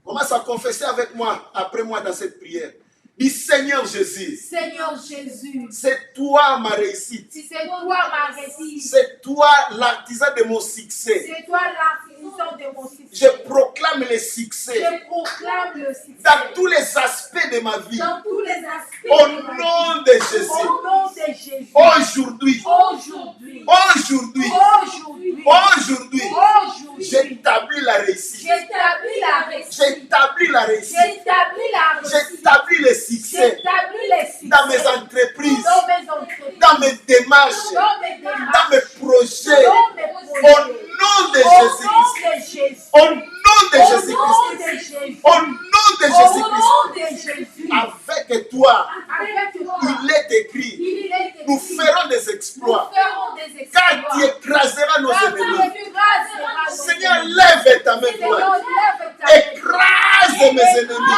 Commence à confesser avec moi, après moi dans cette prière. Dis Seigneur Jésus. Seigneur Jésus. C'est toi ma réussite. C'est toi ma réussite. C'est toi l'artisan de mon succès. C'est toi l'artisan de mon succès. Je proclame le succès. Je proclame le succès. Dans tous les aspects de ma vie. Dans tous les aspects. Au nom de Jésus. Au nom de Jésus. Aujourd'hui. Aujourd'hui. Aujourd'hui. Aujourd'hui. Aujourd'hui. Aujourd'hui. J'établis la réussite. J'établis la réussite. J'établis la réussite. J'établis la réussite. J'établis le succès. J'établis les succès. Dans mes entreprises. Dans mes entreprises. Dans mes démarches. Dans mes démarches. Dans mes projets. Dans mes Au projets. nom de Au nom Jésus-Christ. de Jésus. Au nom de Au nom de Jésus-Christ. Jésus. Au nom de Au nom Jésus-Christ. de Jésus. Avec toi, Avec toi. il est écrit. Il est écrit. Nous ferons des Nous exploits. ferons des Car exploits. tu écraseras nos Car tu ennemis. écraseras nos Seigneur, ennemis. lève ta main Seigneur, droite. lève ta main. Écrase mes ennemis.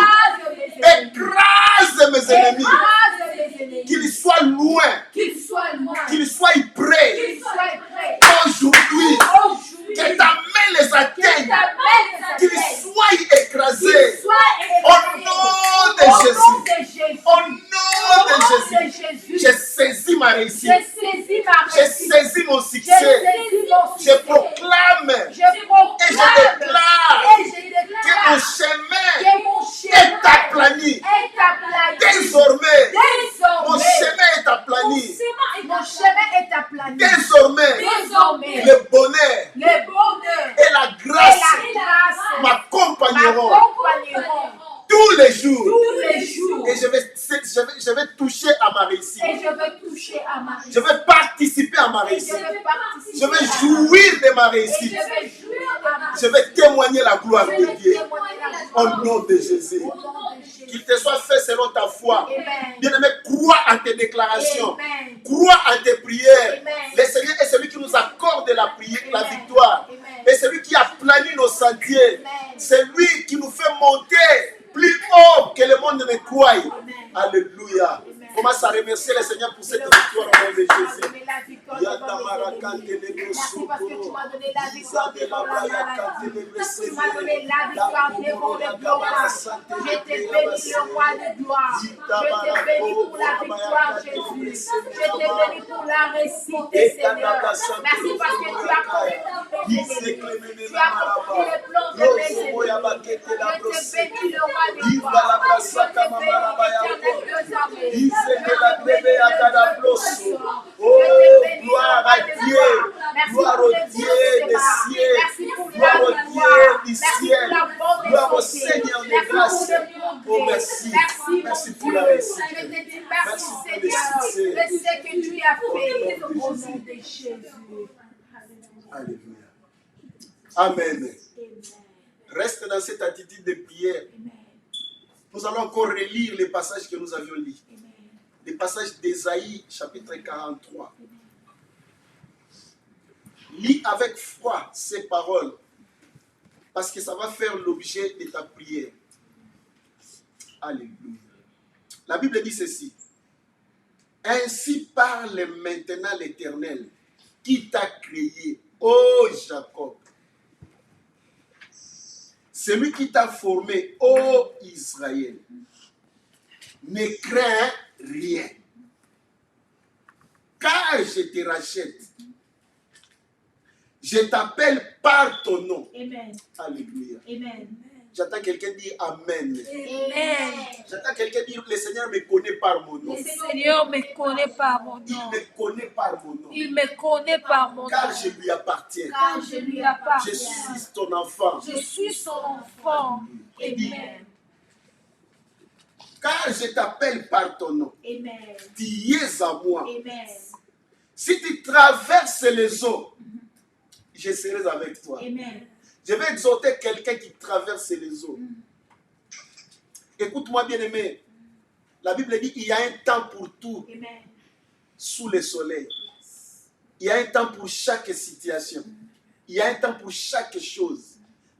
Écrase mes ennemis. Écrase mes ennemis. Écrase mes ennemis. Qu'ils soient loin. Qu'ils soient loin. Qu'ils soient près. Qu'ils soient prêts. Aujourd'hui. Aujourd'hui. Que ta main les atteigne. Ta main les Qu'ils atteigne. soient écrasés. Qu'ils soient Au écrasés. nom de Au nom Jésus. de Jésus. Au nom de Jésus. Jésus. J'ai saisi ma réussite. J'ai saisi ma J'ai réussite. saisi mon J'ai succès. saisi mon Je succès. proclame Je proclame. et je déclare Et je que déclare mon chemin que mon chemin est aplani. est aplani. Désormais, mon Désormais, chemin est aplani. mon chemin est aplani. Désormais, Désormais, le bonheur le bonheur et la et grâce la grâce m'accompagneront m'accompagneront tous les jours. tous les jours. Et je vais toucher à ma réussite. Et je vais toucher à ma réussite. Je vais participer à ma Et je réussite. vais participer. Je vais jouir de ma Et réussite. je vais jouir à ma Je vais témoigner la gloire Je de vais Dieu. témoigner la Au gloire nom de Jésus. au nom de Jésus. Qu'il te soit fait selon ta foi. Amen. Bien-aimé, crois en tes déclarations. Amen. Crois en tes prières. Amen. Le Seigneur est celui qui nous accorde la prière, la Amen. victoire. Amen. Et celui qui a plané nos sentiers. Amen. C'est lui qui nous fait monter plus haut que le monde ne croit. Amen. Alléluia. Amen. Commence à remercier le Seigneur pour cette victoire au nom de Jésus. Merci parce que tu m'as donné la victoire devant la maladie. Tu m'as donné la victoire devant le gloire. Je te bénis le roi de gloire. Je te bénis pour la victoire, Jésus. Je te bénis pour la réussite, Seigneur. Merci parce que tu as accompli mes ennemis. Tu as accompli les plans de mes ennemis. Je te bénis le roi de gloire. Je te bénis l'éternel Dieu armé. Oh, gloire à Dieu, gloire au Dieu des cieux, gloire au Dieu du ciel, gloire au Seigneur de grâce. Oh, merci, merci pour la réussite. Je te dis merci, Seigneur, de ce que tu as fait au nom de Jésus. Alléluia. Amen. Reste dans cette attitude de prière. Nous allons encore relire les passages que nous avions lus. Les passages d'Ésaïe, chapitre 43. Lis avec foi ces paroles, parce que ça va faire l'objet de ta prière. Alléluia. La Bible dit ceci. Ainsi parle maintenant l'Éternel, qui t'a créé, ô Jacob. Celui qui t'a formé, ô Israël. Ne crains rien, car je te rachète. Je t'appelle par ton nom. Amen. Alléluia. Amen. J'entends quelqu'un dire Amen. Amen. J'entends quelqu'un dire le Seigneur me connaît par mon nom. Le Seigneur me connaît par mon Il nom. me connaît par mon nom. Il me connaît par mon Car nom. je lui appartiens. Car je lui Je appartiens. suis ton enfant. Je suis son enfant. Amen. Car je t'appelle par ton nom. Amen. Tu es à moi. Amen. Si tu traverses les eaux, je serai avec toi. Amen. Je vais exhorter quelqu'un qui traverse les eaux. Écoute-moi bien aimé. La Bible dit qu'il y a un temps pour tout Amen. sous le soleil. Il y a un temps pour chaque situation. Il y a un temps pour chaque chose.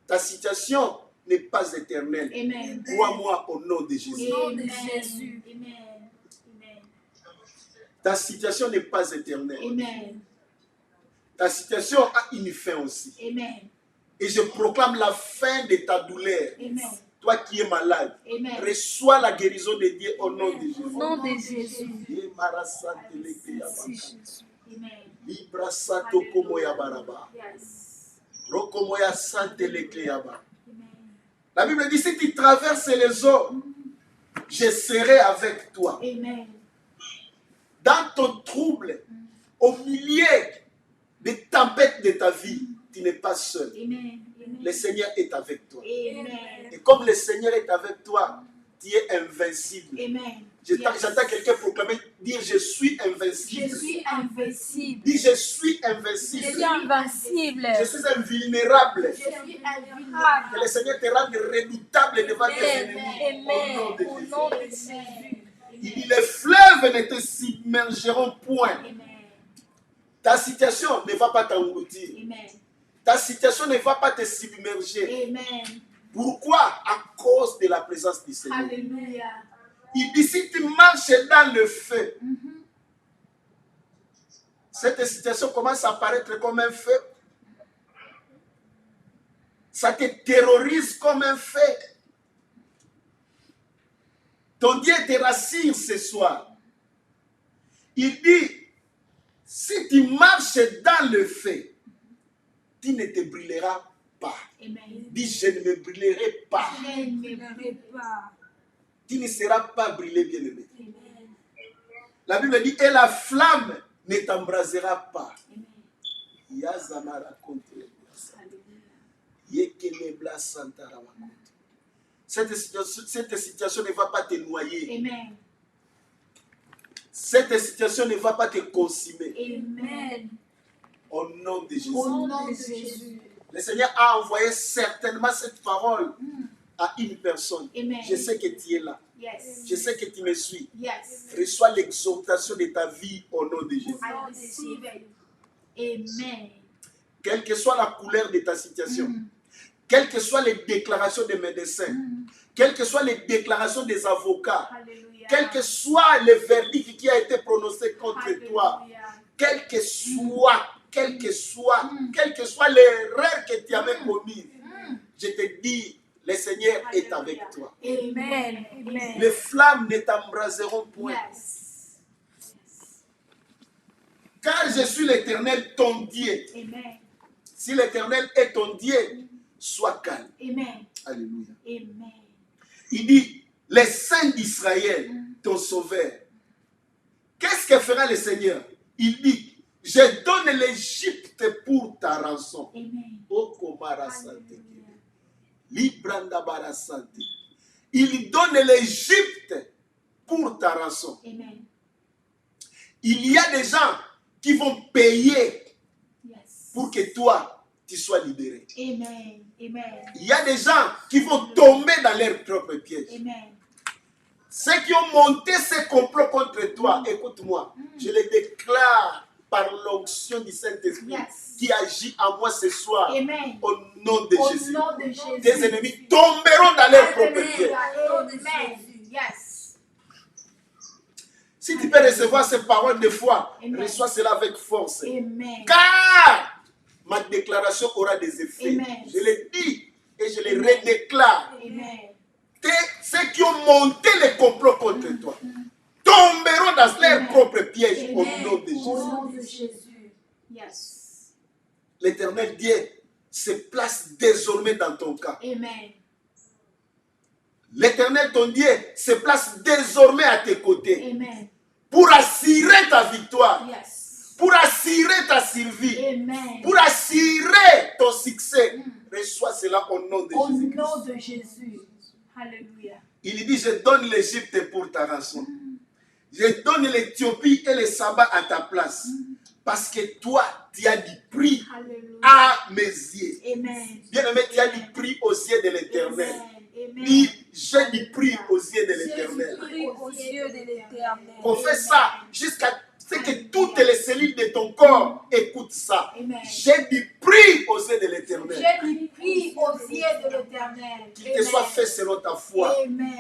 Ta situation n'est pas éternelle. Amen. Crois-moi au nom de Jésus. Au nom de Jésus. Amen. Amen. Ta situation n'est pas éternelle. Amen. Ta situation a une fin aussi. Amen. Et je proclame la fin de ta douleur. Amen. Toi qui es malade, Amen. reçois la guérison de Dieu au nom de Jésus. Au nom de Jésus. Merci Jésus. Amen. Libra sato komo ya baraba. Yes. Rokomo ya sante lekle yaba. Amen. La Bible dit, si tu traverses les eaux, je serai avec toi. Amen. Dans ton trouble, au milieu des tempêtes de ta vie, tu n'es pas seul. Amen. Le Seigneur est avec toi. Amen. Et comme le Seigneur est avec toi, tu es invincible. Amen. J'entends quelqu'un proclamer, dire je suis Je invincible. suis invincible. Dis je suis Je invincible. suis invincible. Je suis invulnérable. Je suis invulnérable. Que le Seigneur te rende redoutable devant tes ennemis. Amen. Au nom de Au Jésus. nom de Jésus. Il dit les fleuves ne te submergeront point. Amen. Ta situation ne va pas t'engloutir. Amen. Ta situation ne va pas te submerger. Amen. Pourquoi? À cause de la présence du Seigneur. Alléluia. Il dit si tu marches dans le feu, cette situation commence à apparaître comme un feu. Ça te terrorise comme un feu. Ton Dieu te rassure ce soir. Il dit, si tu marches dans le feu, tu ne te brûleras pas. Amen. Dis, je ne me brûlerai pas. Je ne me brûle pas. Tu ne seras pas brûlé, bien-aimé. Amen. La Bible dit, et la flamme ne t'embrasera pas. Amen. Yazamara contre Alléluia. Yekelebla Santara Makoto. Cette situation ne va pas te noyer. Amen. Cette situation ne va pas te consumer. Amen. Au nom de Jésus. Au nom de Jésus. Le Seigneur a envoyé certainement cette parole à une personne. Amen. Je sais que tu es là. Yes. Je sais que tu me suis. Yes. Reçois l'exhortation de ta vie au nom de Jésus. I receive it. Amen. Quelle que soit la couleur de ta situation, quelles que soient les déclarations des médecins, quelles que soient les déclarations des avocats, Alléluia. quel que soit le verdict qui a été prononcé contre toi, Alléluia. quel que soit l'erreur que tu avais commise, je te dis, le Seigneur est avec toi. Amen. Amen. Les flammes ne t'embraseront point. Yes. Car je suis l'Éternel, ton Dieu. Amen. Si l'Éternel est ton Dieu, sois calme. Amen. Alléluia. Amen. Il dit, les saints d'Israël, ton sauveur. Qu'est-ce que fera le Seigneur? Il dit, je donne l'Égypte pour ta rançon. Amen. Oh, Komara Sante. Alléluia. Libranda Bara Sante. Il donne l'Égypte pour ta rançon. Amen. Il y a des gens qui vont payer Yes. pour que toi, tu sois libéré. Amen. Amen. Il y a des gens qui vont tomber dans leur propre piège. Amen. Ceux qui ont monté ce complot contre toi, écoute-moi, je les déclare par l'onction du Saint-Esprit Yes. qui agit en moi ce soir. Amen. Au nom de Au Jésus. nom de Jésus. Tes ennemis tomberont dans leur propre piège. Amen. Yes. Si tu peux recevoir ces paroles de foi, Amen. reçois cela avec force. Amen. Car ma déclaration aura des effets. Amen. Je le dis et je le redéclare. Amen. Ceux qui ont monté les complots contre toi tomberont dans leur propre piège au nom de Au Jésus. nom de Jésus. Yes. L'Éternel Dieu se place désormais dans ton cas. Amen. L'Éternel ton Dieu se place désormais à tes côtés Amen. pour assurer ta victoire, Yes. pour assurer ta survie, Amen. pour assurer ton succès. Reçois cela au nom de Au Jésus. nom de Jésus. Alléluia. Il dit, je donne l'Égypte pour ta rançon. Je donne l'Éthiopie et le sabbat à ta place. Parce que toi, tu as du prix Alléluia. à mes yeux. Amen. Bien-aimé, tu as du prix aux yeux de l'Éternel. Amen. Dis, j'ai du prix aux yeux de l'Éternel. Prie aux yeux de l'Éternel. On fait ça jusqu'à ce que toutes les cellules de ton corps écoutent ça. Amen. J'ai du prix aux yeux de l'Éternel. J'ai du prix aux yeux de l'Éternel. Qu'il te soit fait selon ta foi. Amen.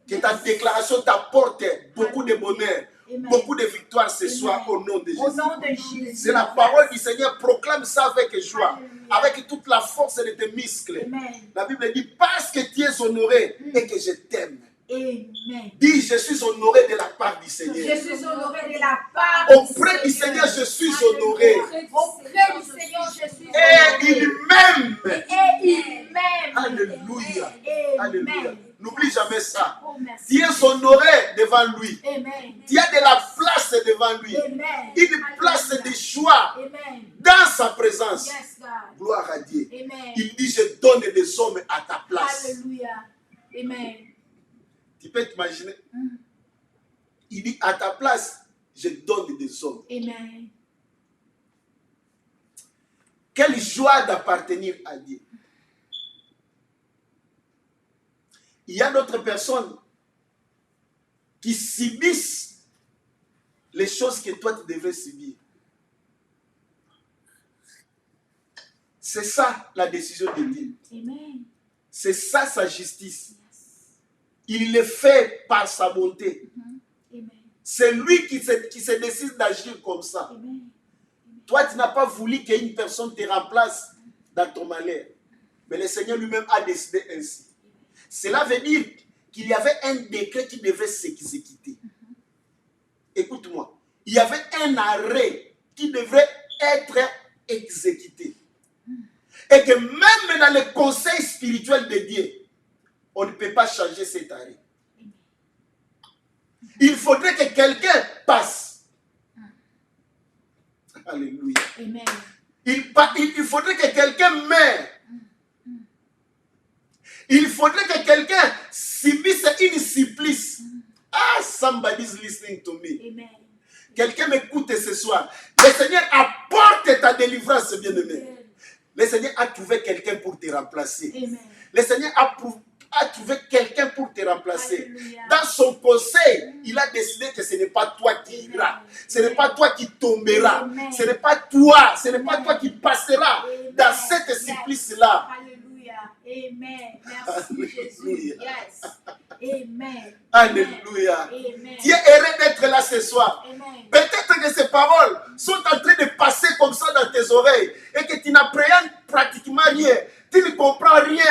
Que ta déclaration t'apporte beaucoup de bonheur, Amen. beaucoup de victoire ce Amen. soir au nom de Au Jésus. nom de Jésus. C'est la parole du Seigneur. Proclame ça avec joie, Alléluia. avec toute la force de tes muscles. Amen. La Bible dit, parce que tu es honoré et que je t'aime. Amen. Dis, je suis honoré de la part du Je Seigneur. suis honoré de la part Auprès du Seigneur, je suis honoré. Auprès du Seigneur, je suis Et il honoré. m'aime. Et il m'aime. Alléluia. Alléluia. Amen. N'oublie jamais ça. Oh, merci. Tu es honoré devant lui. Amen. Tu as de la place devant lui. Amen. Une place de joie Amen. dans sa présence. Yes, God. Gloire à Dieu. Amen. Il dit, je donne des hommes à ta place. Alléluia. Amen. Tu peux t'imaginer? Il dit, à ta place, je donne des hommes. Amen. Quelle joie d'appartenir à Dieu. Il y a d'autres personnes qui subissent les choses que toi tu devrais subir. C'est ça la décision de Dieu. Amen. C'est ça sa justice. Il le fait par sa bonté. Amen. C'est lui qui se décide d'agir comme ça. Amen. Toi, tu n'as pas voulu qu'une personne te remplace dans ton malheur. Mais le Seigneur lui-même a décidé ainsi. Cela veut dire qu'il y avait un décret qui devait s'exécuter. Écoute-moi. Il y avait un arrêt qui devrait être exécuté. Et que même dans le conseil spirituel de Dieu, on ne peut pas changer cet arrêt. Il faudrait que quelqu'un passe. Alléluia. Amen. Il faudrait que quelqu'un meure. Il faudrait que quelqu'un subisse une supplice. Ah, somebody's listening to me. Amen. Quelqu'un m'écoute ce soir. Le Seigneur apporte ta délivrance, bien-aimé. Le Seigneur a trouvé quelqu'un pour te remplacer. Amen. Le Seigneur a trouvé quelqu'un pour te remplacer. Alléluia. Dans son conseil, il a décidé que ce n'est pas toi qui iras. Ce n'est pas toi qui tomberas. Amen. Ce n'est pas toi. Ce n'est pas toi qui passeras Amen. dans cette supplice-là. Alléluia. Amen. Merci Jésus. Alléluia. Yes. Amen. Alléluia. Amen. Tu es heureux d'être là ce soir. Amen. Peut-être que ces paroles sont en train de passer comme ça dans tes oreilles et que tu n'appréhendes pratiquement rien. Tu ne comprends rien.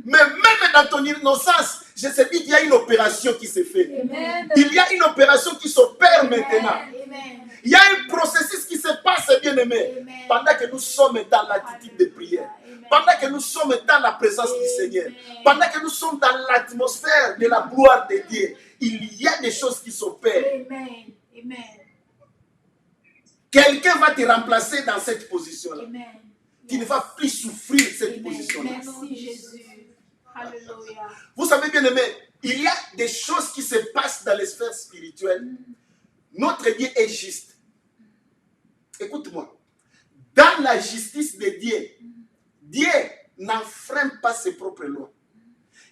Mais même dans ton innocence, je sais qu'il y a une opération qui se fait. Amen. Il y a une opération qui s'opère maintenant. Amen. Il y a un processus qui se passe, bien-aimé, Amen. pendant que nous sommes dans l'attitude de prière. Amen. Pendant que nous sommes dans la présence du Seigneur. Amen. Pendant que nous sommes dans l'atmosphère de la gloire de Dieu. Il y a des choses qui s'opèrent. Amen. Amen. Quelqu'un va te remplacer dans cette position-là. Amen. Tu ne vas plus souffrir cette Amen. position-là. Merci Jésus. Alléluia. Vous savez, bien-aimé, il y a des choses qui se passent dans les sphères spirituelles. Notre Dieu est juste. Écoute-moi. Dans la justice de Dieu, Dieu n'enfreint pas ses propres lois.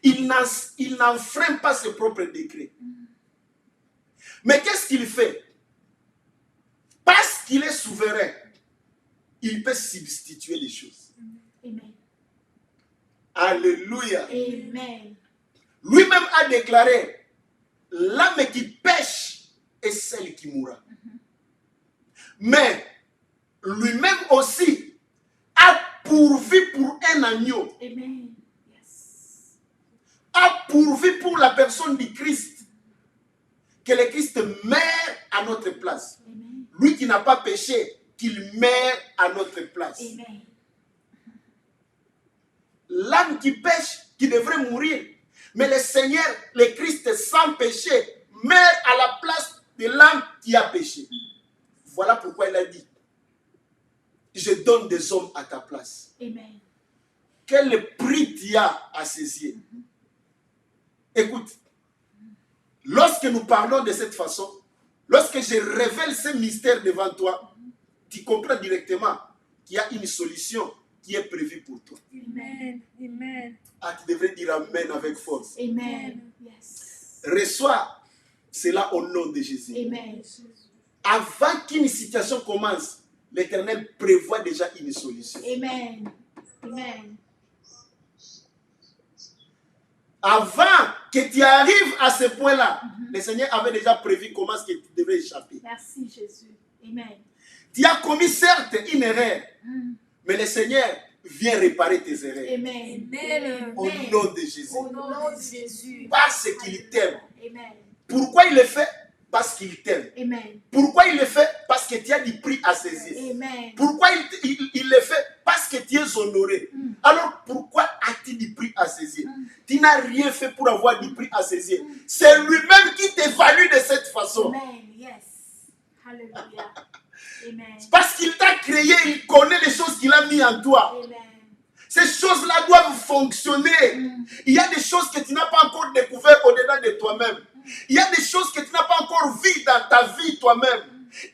Il n'enfreint pas ses propres décrets. Mais qu'est-ce qu'il fait? Parce qu'il est souverain, il peut substituer les choses. Amen. Alléluia. Amen. Lui-même a déclaré, l'âme qui pêche est celle qui mourra. Mais lui-même aussi a pourvu pour un agneau, Amen. Yes. a pourvu pour la personne du Christ, que le Christ meurt à notre place. Amen. Lui qui n'a pas péché, qu'il meurt à notre place. Amen. L'âme qui pêche, qui devrait mourir. Mais le Seigneur, le Christ sans péché, meurt à la place de l'âme qui a péché. Voilà pourquoi il a dit, je donne des hommes à ta place. Amen. Quel prix tu as à ses yeux? Écoute, lorsque nous parlons de cette façon, lorsque je révèle ce mystère devant toi, tu comprends directement qu'il y a une solution qui est prévue pour toi. Amen. Amen. Ah, tu devrais dire Amen avec force. Amen. Yes. Reçois cela au nom de Jésus. Amen. Avant qu'une situation commence, l'Éternel prévoit déjà une solution. Amen. Amen. Avant que tu arrives à ce point-là, le Seigneur avait déjà prévu comment est-ce que tu devrais échapper. Merci Jésus. Amen. Tu as commis certes une erreur, mais le Seigneur vient réparer tes erreurs. Amen. Amen. Au nom de Jésus. Au nom de Jésus. Parce qu'il t'aime. Amen. Pourquoi il le fait? Parce qu'il t'aime. Amen. Pourquoi il le fait? Parce que tu as du prix à saisir. Amen. Pourquoi il le fait? Parce que tu es honoré. Alors pourquoi as-tu du prix à saisir? Tu n'as rien fait pour avoir du prix à saisir. C'est lui-même qui t'évalue de cette façon. Amen. Yes. Hallelujah. Amen. Parce qu'il t'a créé, il connaît les choses qu'il a mis en toi. Amen. Ces choses-là doivent fonctionner. Il y a des choses que tu n'as pas encore découvertes au-dedans de toi-même. Il y a des choses que tu n'as pas encore vues dans ta vie toi-même.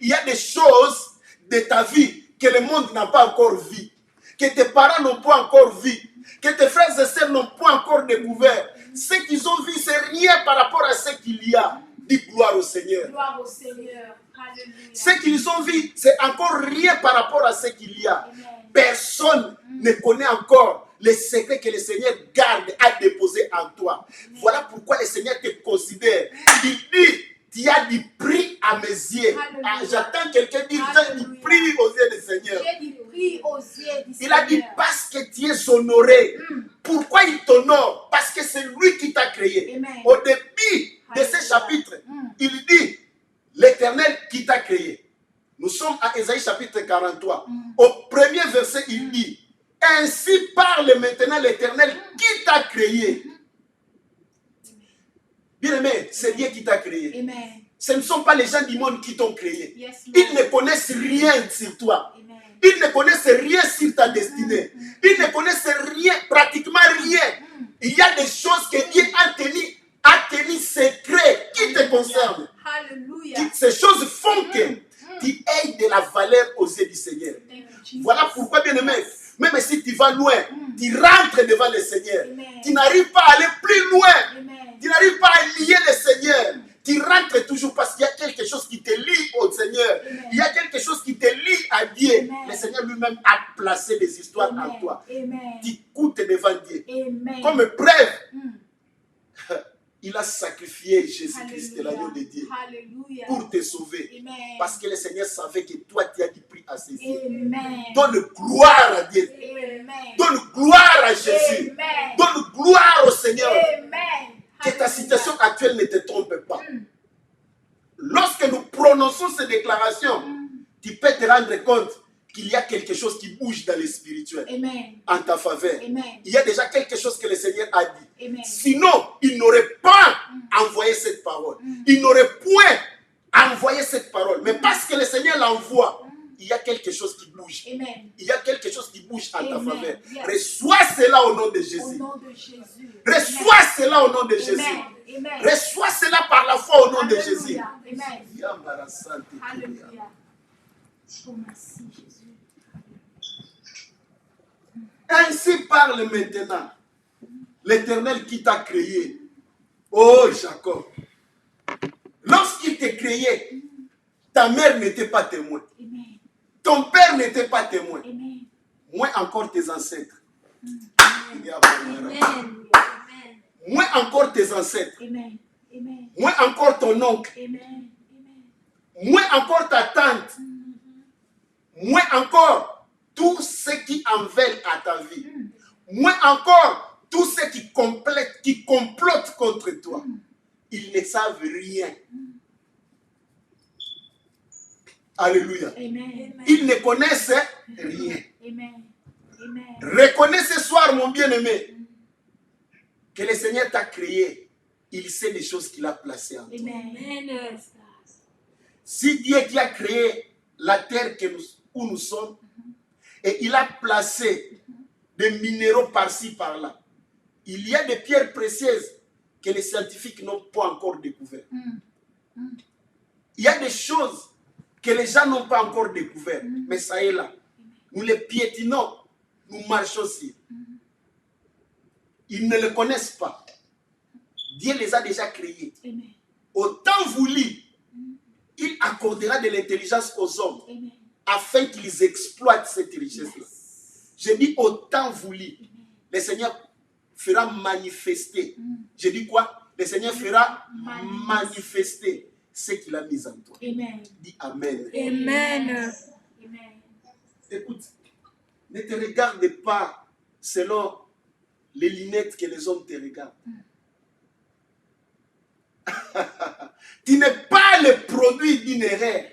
Il y a des choses de ta vie que le monde n'a pas encore vues, que tes parents n'ont pas encore vues, que tes frères et sœurs n'ont pas encore découvert. Ce qu'ils ont vu, c'est rien par rapport à ce qu'il y a. Dis gloire au Seigneur. Gloire au Seigneur. Hallelujah. Ce qu'ils ont vu, c'est encore rien par rapport à ce qu'il y a. Amen. Personne ne connaît encore les secrets que le Seigneur garde à déposer en toi. Voilà pourquoi le Seigneur te considère. Il dit, tu as du prix à mes yeux. Ah, j'attends quelqu'un dire, j'ai du prix aux yeux du Seigneur. J'ai du prix aux yeux du Il a dit, Seigneur. parce que tu es honoré. Pourquoi il t'honore? Parce que c'est lui qui t'a créé. Amen. Au début de ce chapitre, il dit, l'Éternel qui t'a créé. Nous sommes à Ésaïe chapitre 43. Au premier verset, il dit, ainsi parle maintenant l'Éternel qui t'a créé. Bien aimé, c'est Dieu qui t'a créé. Amen. Ce ne sont pas les gens du monde qui t'ont créé. Yes, Lord. Ils ne connaissent rien sur toi. Amen. Ils ne connaissent rien sur ta destinée. Ils ne connaissent rien, pratiquement rien. Il y a des choses que Dieu a tenu secret qui te concernent. Hallelujah. Ces choses font que tu aies de la valeur aux yeux du Seigneur. Thank you, Jesus. Voilà pourquoi, bien aimé, même si tu vas loin, tu rentres devant le Seigneur. Amen. Tu n'arrives pas à aller plus loin. Amen. Tu n'arrives pas à lier le Seigneur. Tu rentres toujours parce qu'il y a quelque chose qui te lie au Seigneur. Amen. Il y a quelque chose qui te lie à Dieu. Amen. Le Seigneur lui-même a placé des histoires Amen. en toi. Amen. Tu coûtes devant Dieu. Amen. Comme preuve, Mm. il a sacrifié Jésus-Christ, Hallelujah. l'agneau de Dieu, Hallelujah. pour te sauver. Amen. Parce que le Seigneur savait que toi, tu as du prix à saisir. Amen. Donne gloire à Dieu. Amen. Donne gloire à Jésus. Amen. Donne gloire au Seigneur. Amen. Que ta Hallelujah. situation actuelle ne te trompe pas. Lorsque nous prononçons ces déclarations, tu peux te rendre compte qu'il y a quelque chose qui bouge dans le spirituel Amen. en ta faveur. Amen. Il y a déjà quelque chose que le Seigneur a dit. Amen. Sinon, il n'aurait pas envoyé cette parole. Il n'aurait point envoyé cette parole. Mais parce que le Seigneur l'envoie, il y a quelque chose qui bouge. Amen. Il y a quelque chose qui bouge en ta Amen. faveur. Yes. Reçois cela au nom de Au Jésus. nom de Jésus. Reçois cela au nom de Amen. Jésus. Amen. Reçois cela par la foi au nom de Jésus. Alléluia. Amen. Yambarasante Kenya. Alléluia. Oh, merci Jésus. Ainsi parle maintenant l'Éternel qui t'a créé. Oh Jacob. Lorsqu'il t'a créé, ta mère n'était pas témoin. Amen. Ton père n'était pas témoin. Amen. Moins encore tes ancêtres. Amen. Moins encore tes ancêtres. Amen. Amen. Moins encore ton oncle. Amen. Amen. Moins encore ta tante. Moins encore tous ceux qui en veulent à ta vie. Moins encore tous ceux qui complotent contre toi. Ils ne savent rien. Alléluia. Amen. Ils ne connaissent rien. Amen. Amen. Reconnais ce soir, mon bien-aimé, que le Seigneur t'a créé. Il sait les choses qu'il a placées en toi. Amen. Si Dieu qui a créé la terre où nous sommes, et il a placé des minéraux par-ci, par-là, il y a des pierres précieuses que les scientifiques n'ont pas encore découvertes. Il y a des choses que les gens n'ont pas encore découvert. Mais ça est là. Nous les piétinons, nous marchons aussi. Ils ne le connaissent pas. Dieu les a déjà créés. Au temps voulu, il accordera de l'intelligence aux hommes afin qu'ils exploitent cette richesse-là. Je dis au temps voulu, le Seigneur fera manifester. Je dis quoi? Le Seigneur fera manifester ce qu'il a mis en toi. Dis Amen. Amen. Écoute, ne te regarde pas selon les lunettes que les hommes te regardent. Tu n'es pas le produit d'une erreur.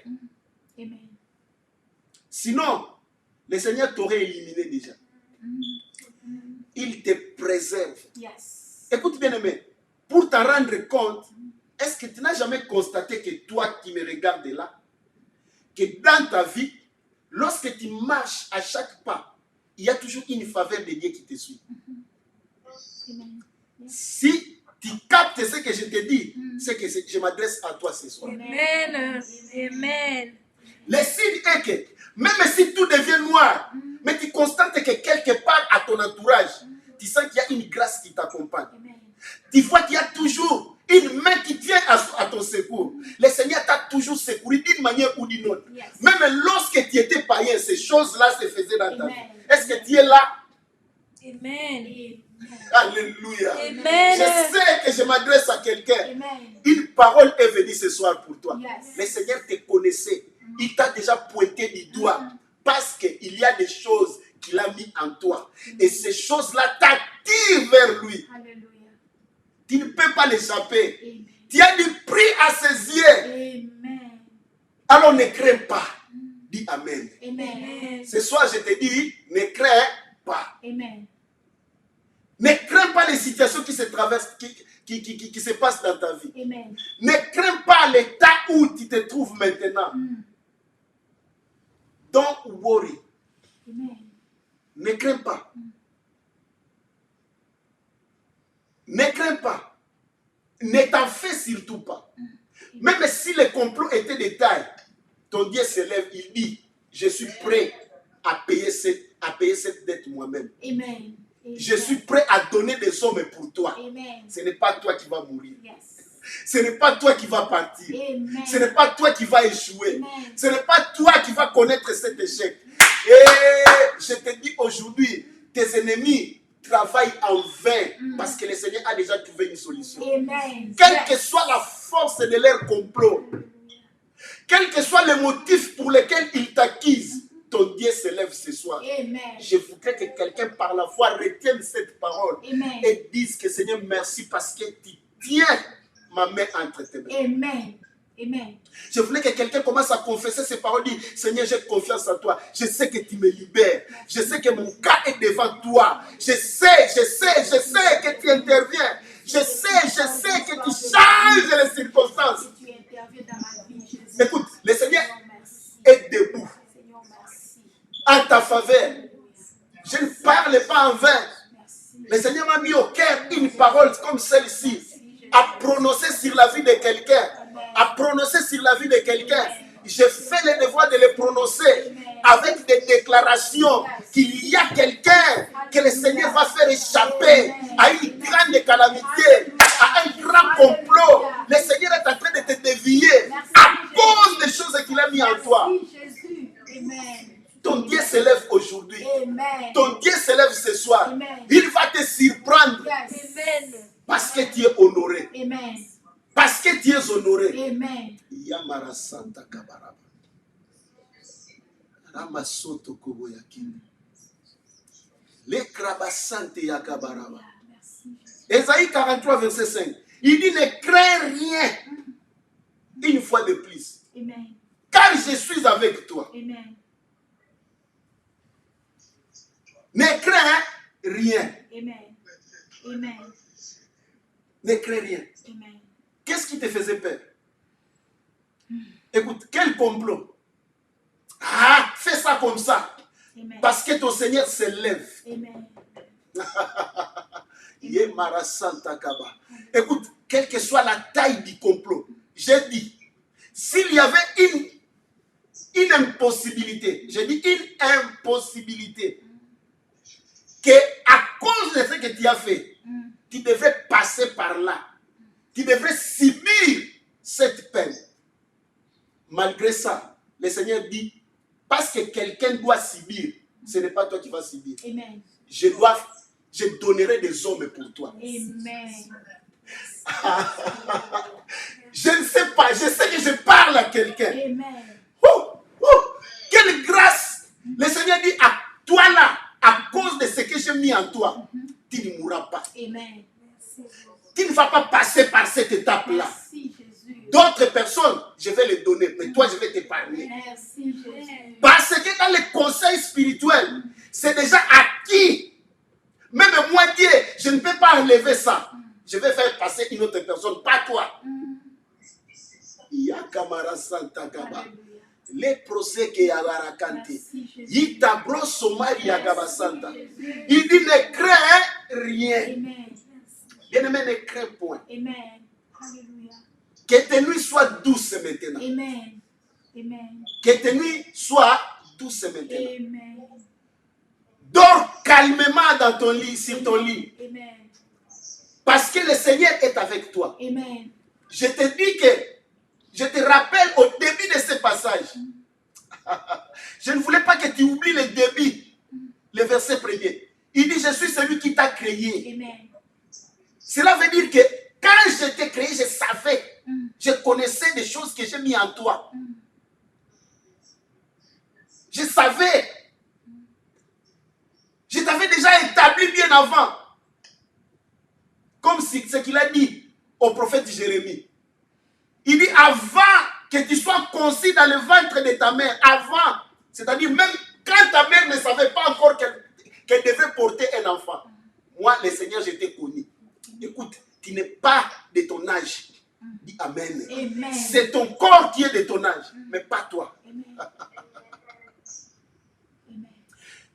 Sinon, le Seigneur t'aurait éliminé déjà. Il te préserve. Écoute bien aimé, pour t'en rendre compte, est-ce que tu n'as jamais constaté que toi qui me regardes là, que dans ta vie, lorsque tu marches à chaque pas, il y a toujours une faveur de Dieu qui te suit. Si tu captes ce que je te dis, c'est que je m'adresse à toi ce soir. Amen. Amen. Le signe est que, même si tout devient noir, mais tu constates que quelque part à ton entourage, tu sens qu'il y a une grâce qui t'accompagne. Tu vois qu'il y a toujours une main qui tient à ton secours. Le Seigneur t'a toujours secouru d'une manière ou d'une autre. Même lorsque tu étais païen, ces choses-là se faisaient dans ta vie. Est-ce que tu es là? Amen. Alléluia. Amen. Je sais que je m'adresse à quelqu'un. Une parole est venue ce soir pour toi. Le Seigneur te connaissait. Il t'a déjà pointé du doigt. Parce qu'il y a des choses qu'il a mis en toi. Et ces choses-là t'attirent vers lui. Tu ne peux pas l'échapper. Tu as du prix à ses yeux. Alors ne crains pas. Dis Amen. Ce soir, je te dis, ne crains pas. Ne crains pas les situations qui se traversent, qui se passent dans ta vie. Ne crains pas l'état où tu te trouves maintenant. Don't worry. Ne crains pas. Ne crains pas. Ne t'en fais surtout pas. Même si le complot était de taille, ton Dieu se lève, il dit, je suis prêt à payer cette dette moi-même. Je suis prêt à donner des hommes pour toi. Ce n'est pas toi qui vas mourir. Ce n'est pas toi qui vas partir. Ce n'est pas toi qui vas échouer. Ce n'est pas toi qui vas connaître cet échec. Et je te dis aujourd'hui, tes ennemis travaillent en vain parce que le Seigneur a déjà trouvé une solution. Quelle que soit la force de leur complot, quel que soit le motif pour lequel ils t'accusent, ton Dieu se lève ce soir. Je voudrais que quelqu'un par la foi retienne cette parole et dise que Seigneur, merci parce que tu tiens ma main entre tes mains. Je voulais que quelqu'un commence à confesser ces paroles, dire Seigneur, j'ai confiance en toi. Je sais que tu me libères. Je sais que mon cas est devant toi. Je sais que tu interviens. Je sais que tu changes les circonstances. Écoute, le Seigneur est debout en ta faveur. Je ne parle pas en vain. Le Seigneur m'a mis au cœur une parole comme celle-ci, à prononcer sur la vie de quelqu'un. À prononcer sur la vie de quelqu'un. Je fais le devoir de le prononcer avec des déclarations qu'il y a quelqu'un que le Seigneur va faire échapper à une grande calamité, à un grand complot. Le Seigneur est en train de te dévier à cause des choses qu'il a mis en toi. Ton Dieu se lève aujourd'hui. Ton Dieu se lève ce soir. Il va te surprendre. Parce que tu es honoré. Parce que tu es honoré. Yamara Santa Kabaraba. Ramasoto Koboyaki. Le Krabasante Yakabaraba. Ésaïe 43, verset 5. Il dit ne crains rien. Une fois de plus. Car je suis avec toi. Ne crains rien. Ne crains rien. Qu'est-ce qui te faisait peur? Écoute, quel complot? Ah, fais ça comme ça. Parce que ton Seigneur se lève. Écoute, quelle que soit la taille du complot, j'ai dit, s'il y avait une impossibilité. Je dis une impossibilité. Que à cause de ce que tu as fait, tu devrais passer par là. Tu devrais subir cette peine. Malgré ça, le Seigneur dit, parce que quelqu'un doit subir, ce n'est pas toi qui vas subir. Amen. Je donnerai des hommes pour toi. Amen. Je ne sais pas, je sais que je parle à quelqu'un. Amen. Oh, oh, quelle grâce! Le Seigneur dit à toi là, à cause de ce que j'ai mis en toi, tu ne mourras pas. Amen. Tu ne vas pas passer par cette étape-là. Merci Jésus. D'autres personnes, je vais les donner, mais toi, je vais t'épargner. Merci Jésus. Parce que dans les conseils spirituels, c'est déjà acquis. Même moi, Dieu, je ne peux pas enlever ça. Je vais faire passer une autre personne, pas toi. Yakamara Santa Gaba. Les procès que Yagarakante. Yitabro Somari Yagaba Santa. Il dit ne crains rien. Amen. Bien-aimé, ne crains point. Amen. Alléluia. Que tes nuits soient douces maintenant. Amen. Amen. Que tes nuits soient douces maintenant. Amen. Dors calmement dans ton lit, sur ton lit. Amen. Parce que le Seigneur est avec toi. Amen. Je te dis que, je te rappelle au début de ce passage, je ne voulais pas que tu oublies le début, le verset premier. Il dit, je suis celui qui t'a créé. Amen. Cela veut dire que quand je t'ai créé, je savais, je connaissais des choses que j'ai mis en toi. Je savais. Je t'avais déjà établi bien avant. Comme ce qu'il a dit au prophète Jérémie. Il dit avant que tu sois conçu dans le ventre de ta mère, avant, c'est-à-dire même quand ta mère ne savait pas encore qu'elle devait porter un enfant. Moi, le Seigneur, je t'ai connu. Écoute, tu n'es pas de ton âge. Dis Amen. Amen. C'est ton corps qui est de ton âge, mais pas toi. Amen.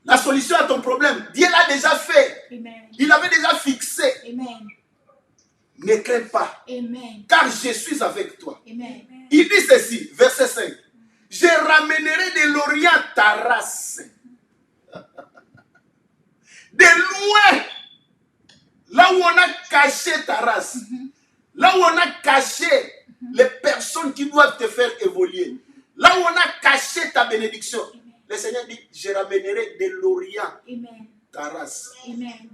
La solution à ton problème, Dieu l'a déjà fait. Amen. Il l'avait déjà fixé. Amen. Ne crains pas, Amen. car je suis avec toi. Amen. Il dit ceci, verset 5. Je ramènerai de l'Orient ta race. De loin, là où on a caché ta race, là où on a caché les personnes qui doivent te faire évoluer, là où on a caché ta bénédiction, le Seigneur dit, je ramènerai de l'Orient Amen. ta race. Amen.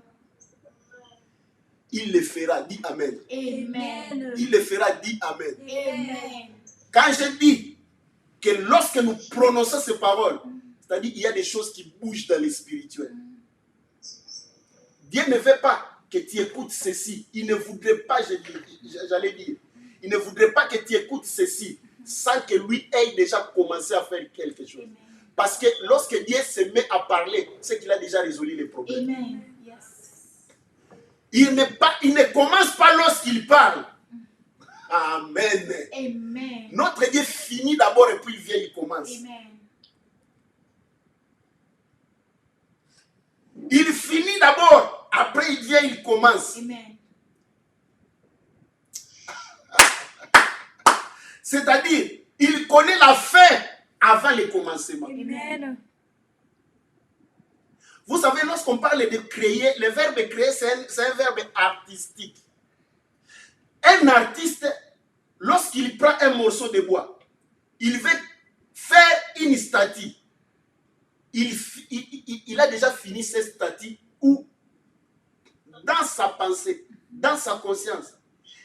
Il le fera, dit Amen. Amen. Il le fera, dit Amen. Amen. Quand je dis que lorsque nous prononçons ces paroles, c'est-à-dire qu'il y a des choses qui bougent dans le spirituel. Dieu ne veut pas que tu écoutes ceci. Il ne voudrait pas, j'allais dire, il ne voudrait pas que tu écoutes ceci sans que lui ait déjà commencé à faire quelque chose. Parce que lorsque Dieu se met à parler, c'est qu'il a déjà résolu les problèmes. Amen. Yes. Il ne commence pas lorsqu'il parle. Amen. Amen. Notre Dieu finit d'abord et puis il vient, il commence. Amen. Il finit d'abord, après il vient, il commence. Amen. C'est-à-dire, il connaît la fin avant le commencement. Amen. Vous savez, lorsqu'on parle de créer, le verbe créer, c'est un verbe artistique. Un artiste, lorsqu'il prend un morceau de bois, il veut faire une statue. Il a déjà fini cette statue où, dans sa pensée, dans sa conscience,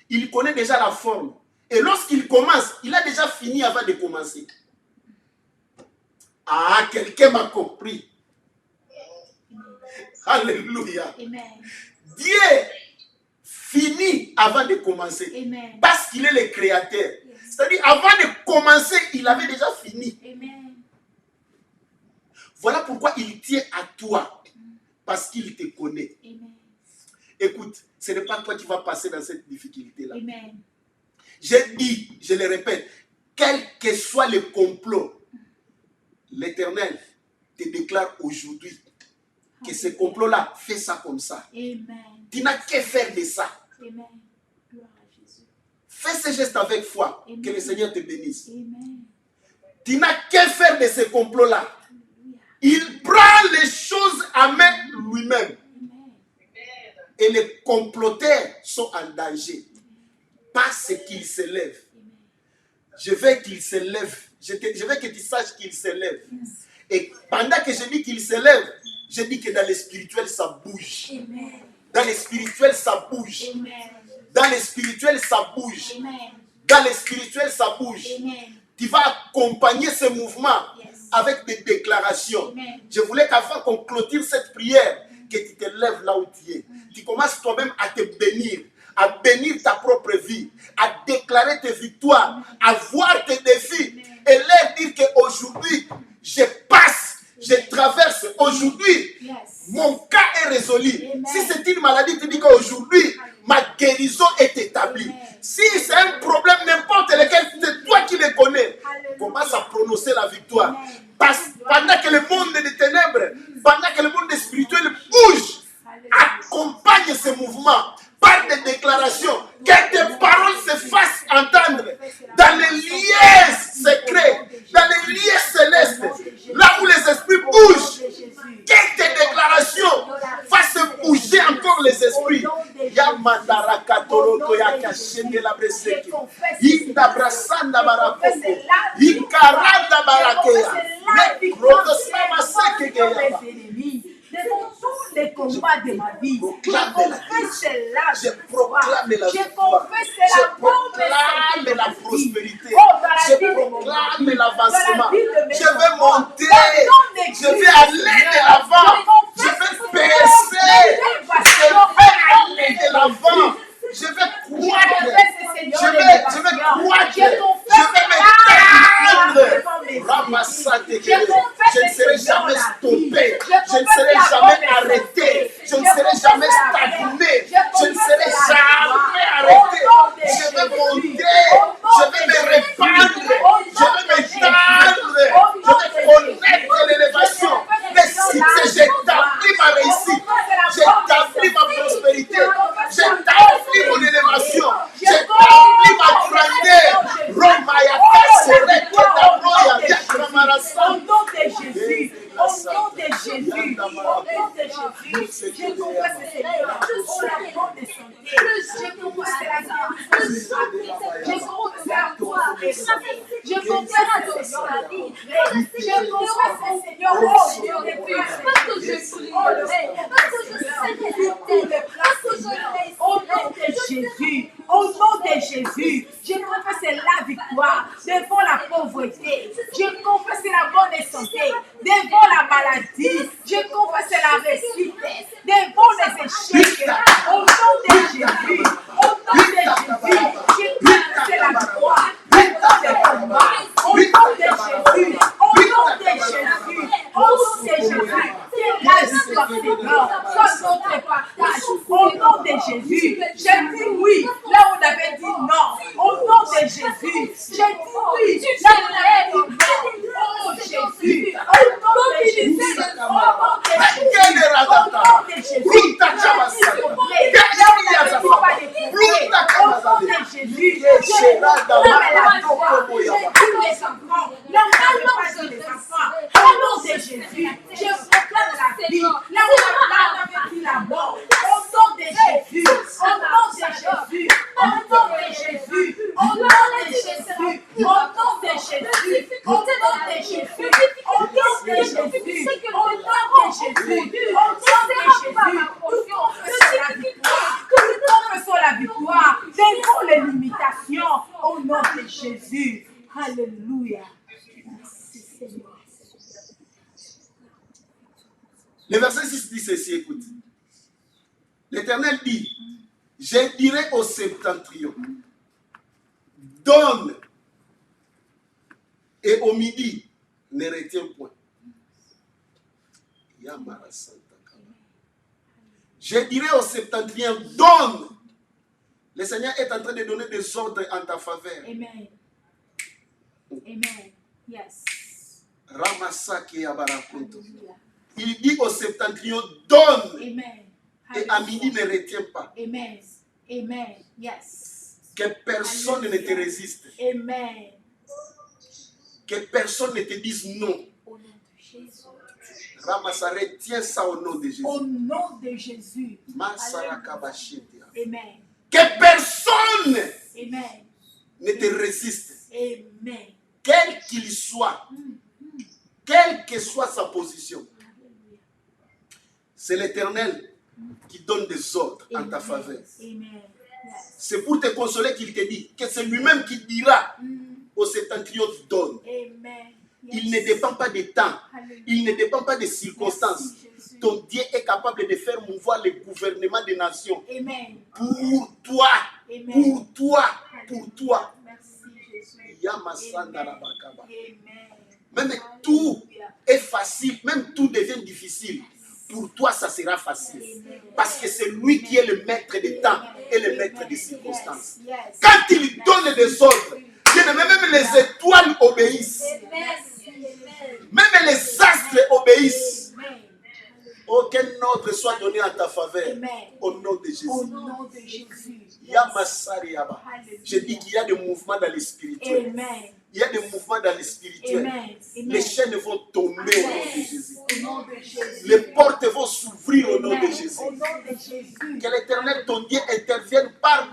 il connaît déjà la forme. Et lorsqu'il commence, il a déjà fini avant de commencer. Ah, quelqu'un m'a compris. Alléluia. Amen. Dieu finit avant de commencer. Amen. Parce qu'il est le créateur. C'est-à-dire, avant de commencer, il avait déjà fini. Amen. Voilà pourquoi il tient à toi. Parce qu'il te connaît. Amen. Écoute, ce n'est pas toi qui vas passer dans cette difficulté-là. Amen. J'ai dit, je le répète, quel que soit le complot, l'Éternel te déclare aujourd'hui que ce complot-là, fais ça comme ça. Amen. Tu n'as qu'à faire de ça. Amen. Gloire à Jésus. Fais ce geste avec foi. Amen. Que le Seigneur te bénisse. Amen. Tu n'as qu'à faire de ce complot-là. Il prend les choses en main lui-même. Et les comploteurs sont en danger. Parce qu'ils se lèvent. Je veux qu'ils se lèvent. Je veux que tu saches qu'ils se lèvent. Et pendant que je dis qu'ils se lèvent, je dis que dans le spirituel, ça bouge. Dans le spirituel, ça bouge. Dans le spirituel, ça bouge. Dans le spirituel, ça bouge. Tu vas accompagner ce mouvement avec des déclarations. Je voulais qu'avant qu'on clôture cette prière, que tu te lèves là où tu es. Tu commences toi-même à te bénir, à bénir ta propre vie, à déclarer tes victoires, à voir tes défis et leur dire qu'aujourd'hui, je passe, je traverse. Aujourd'hui, mon cas est résolu. Si c'est une maladie, tu dis qu'aujourd'hui, ma guérison est établie. Si c'est un problème, n'importe lequel, c'est toi qui le connais. Commence à prononcer la victoire. Pendant que le monde des ténèbres, pendant que le monde spirituel bouge, accompagne ce mouvement par des déclarations, que tes paroles se fassent entendre dans les lieux secrets, dans les lieux célestes, là où les esprits bougent, que tes déclarations fassent bouger encore les esprits. Yamandara katoloko yakashende la breseki, Indabrasanda barakoko, Ikaranda barakeya, Nekrodosama sekegeyama. Devant tous les combats de ma vie, je confesse la Je proclame la je victoire. confesse Je la proclame la prospérité. Oh, dans la Je vie de mon proclame mari, l'avancement. dans la vie de mes Je vais enfants, monter. dans le nom de Je vais Christ, aller de l'avant. Je vais percer. Je vais aller de l'avant. Je vais croître. Je vais croître. Je vais me défendre. Ramassate. Je ne serai jamais stoppé. Je ne serai jamais arrêté. Je ne serai jamais stagné. Je ne serai jamais arrêté. Je vais monter. Je vais me répandre. Je vais m'étendre. Je vais connaître l'élévation. Mais si j'établis ma réussite, j'établis ma prospérité, j'établis mon élévation, j'établis ma grandeur. Romaya Sereke Dabroya Yakramarasa. Au nom de Jésus, au nom de Jésus, au nom de Jésus, je confesse le Seigneur, oh la bonne santé, je confesse la guérison, je confesse la prospérité, je confesse le Seigneur la vie, je confesse le Seigneur, oh Dieu de grâce, parce que je prie, parce que je sais tous les places, au nom de Jésus, au nom de Jésus, je confesse la victoire devant la pauvreté, je confesse la bonne santé devant la maladie, je confesse la réussite devant les échecs, au nom de Jésus, au nom de Jésus, je confesse la victoire devant les combats, au nom de Jésus, au nom de Jésus, au nom de Jésus, la victoire Seigneur, soit notre partage, au nom de Jésus, j'ai dit oui, là où on avait dit non, au nom de Jésus, j'ai dit oui, là où on avait dit non, oh Jésus, au nom de Jésus, au nom de Jésus, au nom de Jésus, au nom de Jésus, j'ai les enfants, les enfants, au nom de Jésus, je proclame la vie, là où on avait dit la mort, au nom de Jésus, au nom de Jésus, au nom de Jésus, au nom de Jésus, au nom de Jésus, au nom de Jésus, au nom de Jésus, au nom de Jésus, au nom de Jésus, nous confessons la victoire devant les limitations, au nom de Jésus. Alléluia. Merci Seigneur. Le verset 6 dit ceci, écoute. L'Éternel dit, je dirai au septentrion, donne, et au midi, ne retiens point. Je dirai au septentrion, donne. Le Seigneur est en train de donner des ordres en ta faveur. Amen. Amen. Yes. Ramasaki Abarakunto. Il dit au septentrion, donne. Amen. Et à midi, ne retiens pas. Amen. Amen. Yes. Que personne ne te résiste. Amen. Que personne ne te dise non. Au nom de Jésus. Ramassare, tiens ça au nom de Jésus. Au nom de Jésus. Masarakabashitia. Amen. Que personne Amen. ne te résiste. Amen. Quel qu'il soit. Quelle que soit sa position. C'est l'Éternel qui donne des ordres en ta faveur. Amen. C'est pour te consoler qu'il te dit que c'est lui-même qui dira au septentrion donne. Amen. Il ne dépend pas des temps. Il ne dépend pas des circonstances. Ton Dieu est capable de faire mouvoir le gouvernement des nations. Amen. Pour toi. Amen. Pour toi. Pour toi. Merci Jésus. Yamasandarabakaba. Amen. Même tout est facile, même tout devient difficile. Pour toi, ça sera facile. Parce que c'est lui qui est le maître des temps et le maître des circonstances. Quand il donne des ordres, même les étoiles obéissent. Même les astres obéissent. Aucun ordre soit donné en ta faveur. Au nom de Jésus. Au nom de Jésus. Je dis qu'il y a des mouvements dans le spirituel. Amen. Il y a des mouvements dans le spirituel. Amen. Les chaînes vont tomber au nom de Jésus. Au nom de Jésus. Les portes vont s'ouvrir au nom de Jésus. Au nom de Jésus. Que l'Éternel, ton Dieu, intervienne par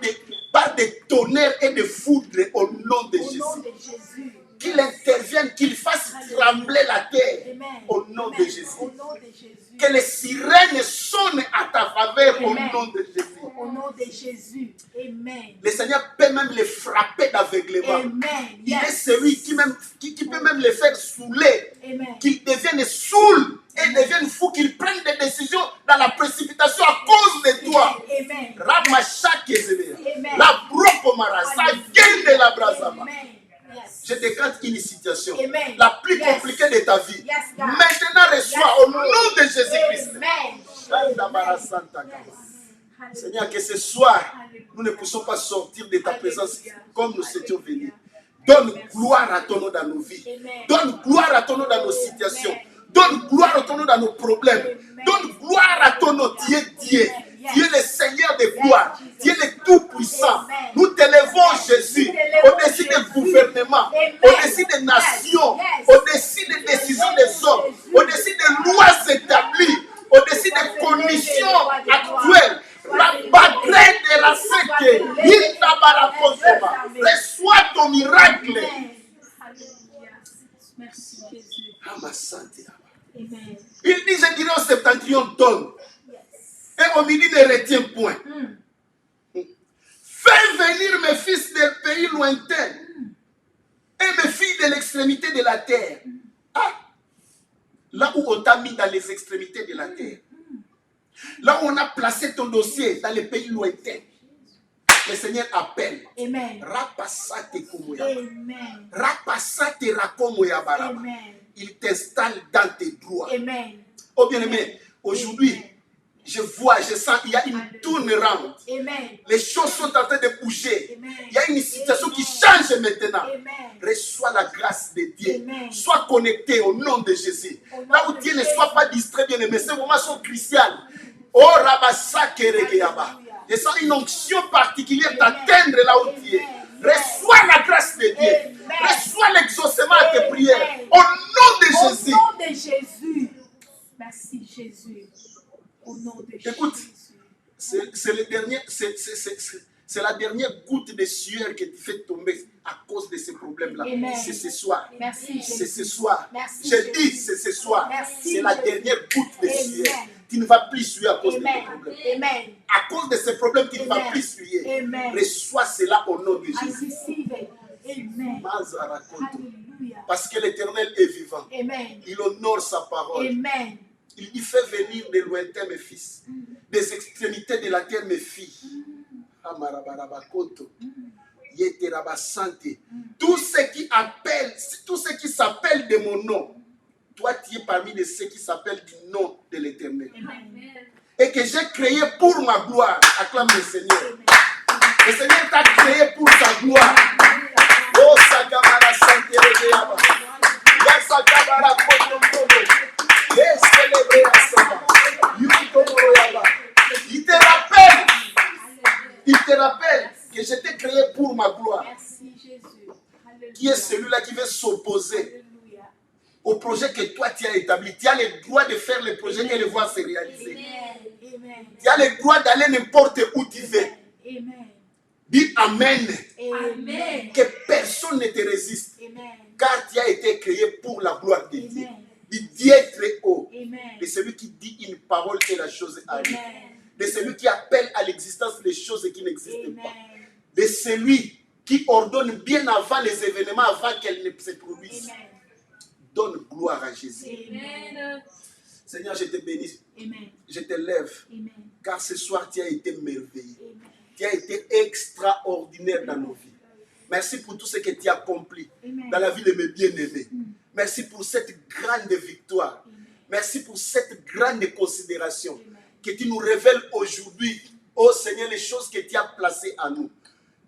des tonnerres et des foudres au nom de Au nom Jésus. de Jésus. Qu'il intervienne, qu'il fasse trembler la terre Amen. au nom de Jésus. Au nom de Jésus. Que les sirènes sonnent à ta faveur au Amen. nom de Jésus. Au nom de Jésus. Amen. Le Seigneur peut même les frapper d'aveuglement. Amen. Il est celui qui peut même les faire saouler, Amen. qu'ils deviennent saouls et deviennent fous, qu'ils prennent des décisions dans la précipitation à cause de toi. Amen. Amen. La brocomara, ça gagne de la brasama. Amen. Yes. Je décante une situation, Amen. la plus Yes. compliquée de ta vie. Yes, God. Maintenant, reçois au nom de Jésus-Christ. Amen. Seigneur, que ce soir, nous ne puissions pas sortir de ta présence comme nous étions venus. Donne gloire à ton nom dans nos vies. Donne gloire à ton nom dans nos situations. Donne gloire à ton nom dans nos problèmes. Donne gloire à ton nom. Tu es Dieu. Tu es le Seigneur de gloire. Tu es le Tout-Puissant. Nous t'élevons, Jésus, au-dessus des gouvernements, au-dessus des nations, au-dessus des décisions des hommes, au-dessus des lois établies, au-dessus des conditions actuelles. La baguette de la sèche, il n'a pas la consomma. Reçois ton miracle. Merci Jésus. Amen. Il dit, je dirai au septentrion, donne. Et au midi, ne retiens point. Fais venir mes fils des pays lointains et mes filles de l'extrémité de la terre. Ah, là où on t'a mis dans les extrémités de la terre. Là où on a placé ton dossier dans les pays lointains. Le Seigneur appelle. Amen. Rapasate kumoyaba. Amen. Rapasate rakomoyabaraba. Amen. Il t'installe dans tes droits. Amen. Oh bien-aimé, aujourd'hui, je vois, je sens qu'il y a une tournerante. Amen. Les choses sont en train de bouger. Amen. Il y a une situation qui change maintenant. Amen. Reçois la grâce de Dieu. Amen. Sois connecté au nom de Jésus. Au nom Là où de Dieu ne Jésus. soit pas distrait, bien-aimé. Ces moments sont cruciaux. Oh, Rabasakeregeyaba. Je sens une onction particulière t'atteindre là où tu es. Reçois la grâce de Dieu. Amen. Reçois l'exaucement à tes prières. Au nom de Au Jésus. nom de Jésus. Merci Jésus. Au nom de Écoute, Jésus. c'est la dernière goutte de sueur que tu fais tomber à cause de ces problèmes-là. Amen. C'est ce soir. Merci C'est Jésus. ce soir. Merci, Je Jésus. dis, c'est ce soir. Merci, C'est la Jésus. dernière goutte de Amen. sueur. Tu ne vas plus suer à cause de tes Amen. problèmes. Amen. À cause de ces problèmes, tu ne vas Amen. plus suer. Amen. Reçois cela au nom de I Jésus. receive it. Amen. Hallelujah. Parce que l'Éternel est vivant. Amen. Il honore sa parole. Amen. Il dit, fais venir de lointain mes fils, des extrémités de la terre mes filles. Amarabarabakoto. Yeterabasante. Tous ceux qui appellent, tous ceux qui s'appellent de mon nom, toi tu es parmi de ceux qui s'appellent du nom de l'Éternel. Amen. Et que j'ai créé pour ma gloire. Acclame le Seigneur. Le Seigneur t'a créé pour sa gloire. Oh, Sagamara Santé Regeaba. Yasagabara Kotokono. Yes, célébrer à Sama. Yutomoroyaba. Il te rappelle que je t'ai créé pour ma gloire. Merci Jésus. Hallelujah. Qui est celui-là qui veut s'opposer projet que toi tu as établi. Tu as le droit de faire les projets et les voir se réaliser. Amen. Tu as le droit d'aller n'importe où tu veux. Amen. Dis Amen. Amen. Que personne ne te résiste. Amen. Car tu as été créé pour la gloire de Dieu. Amen. Dis Dieu très haut. Amen. De celui qui dit une parole et la chose arrive. Amen. De celui qui appelle à l'existence les choses qui n'existent pas. Amen. De celui qui ordonne bien avant les événements, avant qu'elles ne se produisent. Amen. Donne gloire à Jésus. Amen. Seigneur, je te bénis. Amen. Je te lève. Amen. Car ce soir, tu as été merveilleux. Amen. Tu as été extraordinaire dans nos vies. Merci pour tout ce que tu as accompli Amen. dans la vie de mes bien-aimés. Merci pour cette grande victoire. Merci pour cette grande considération que tu nous révèles aujourd'hui. Oh Seigneur, les choses que tu as placées en nous.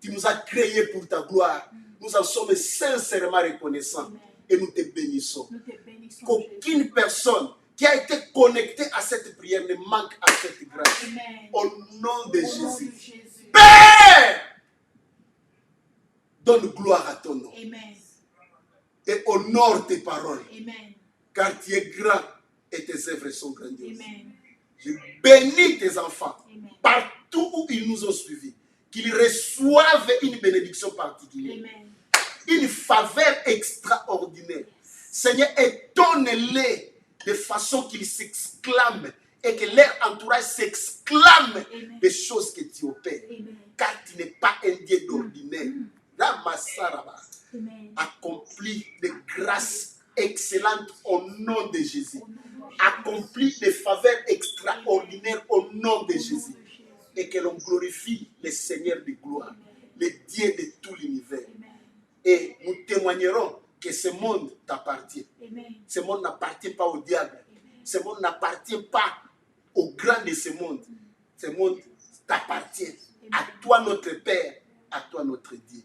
Tu nous as créés pour ta gloire. Nous en sommes sincèrement reconnaissants. Et nous te bénissons. Nous te bénissons. Qu'aucune personne qui a été connectée à cette prière ne manque à cette grâce. Amen. Au nom de Au nom Jésus. de Jésus. Père, donne gloire à ton nom. Amen. Et honore tes paroles. Amen. Car tu es grand et tes œuvres sont grandioses. Amen. Je bénis tes enfants Amen. partout où ils nous ont suivis. Qu'ils reçoivent une bénédiction particulière. Amen. Une faveur extraordinaire. Seigneur, étonne-les de façon qu'ils s'exclament et que leur entourage s'exclame des choses que tu opères. Amen. Car tu n'es pas un Dieu d'ordinaire. Ramasaraba. Amen. Accomplis des grâces excellentes au nom de Jésus. Au nom de Jésus. Accomplis des faveurs extraordinaires au nom de Jésus. Au nom de Jésus. Et que l'on glorifie le Seigneur de gloire, le Dieu de tout l'univers. Amen. Et nous témoignerons que ce monde t'appartient. Amen. Ce monde n'appartient pas au diable. Ce monde n'appartient pas au grand de ce monde. Ce monde t'appartient. À toi notre Père, à toi notre Dieu.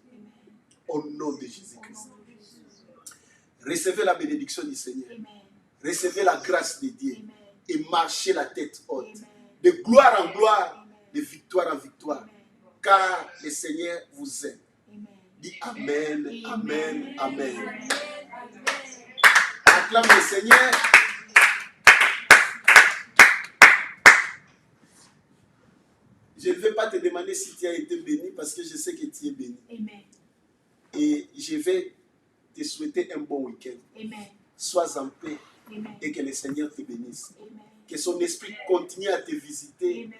Au nom de Jésus-Christ. Recevez la bénédiction du Seigneur. Amen. Recevez la grâce de Dieu. Amen. Et marchez la tête haute. Amen. De gloire en gloire, de victoire en victoire. Amen. Car le Seigneur vous aime. Amen. Dis Amen, Amen, Amen. Amen. Acclame le Seigneur. Je ne vais pas te demander si tu as été béni parce que je sais que tu es béni. Amen. Et je vais te souhaiter un bon week-end. Amen. Sois en paix Amen. et que le Seigneur te bénisse. Amen. Que son esprit continue à te visiter Amen.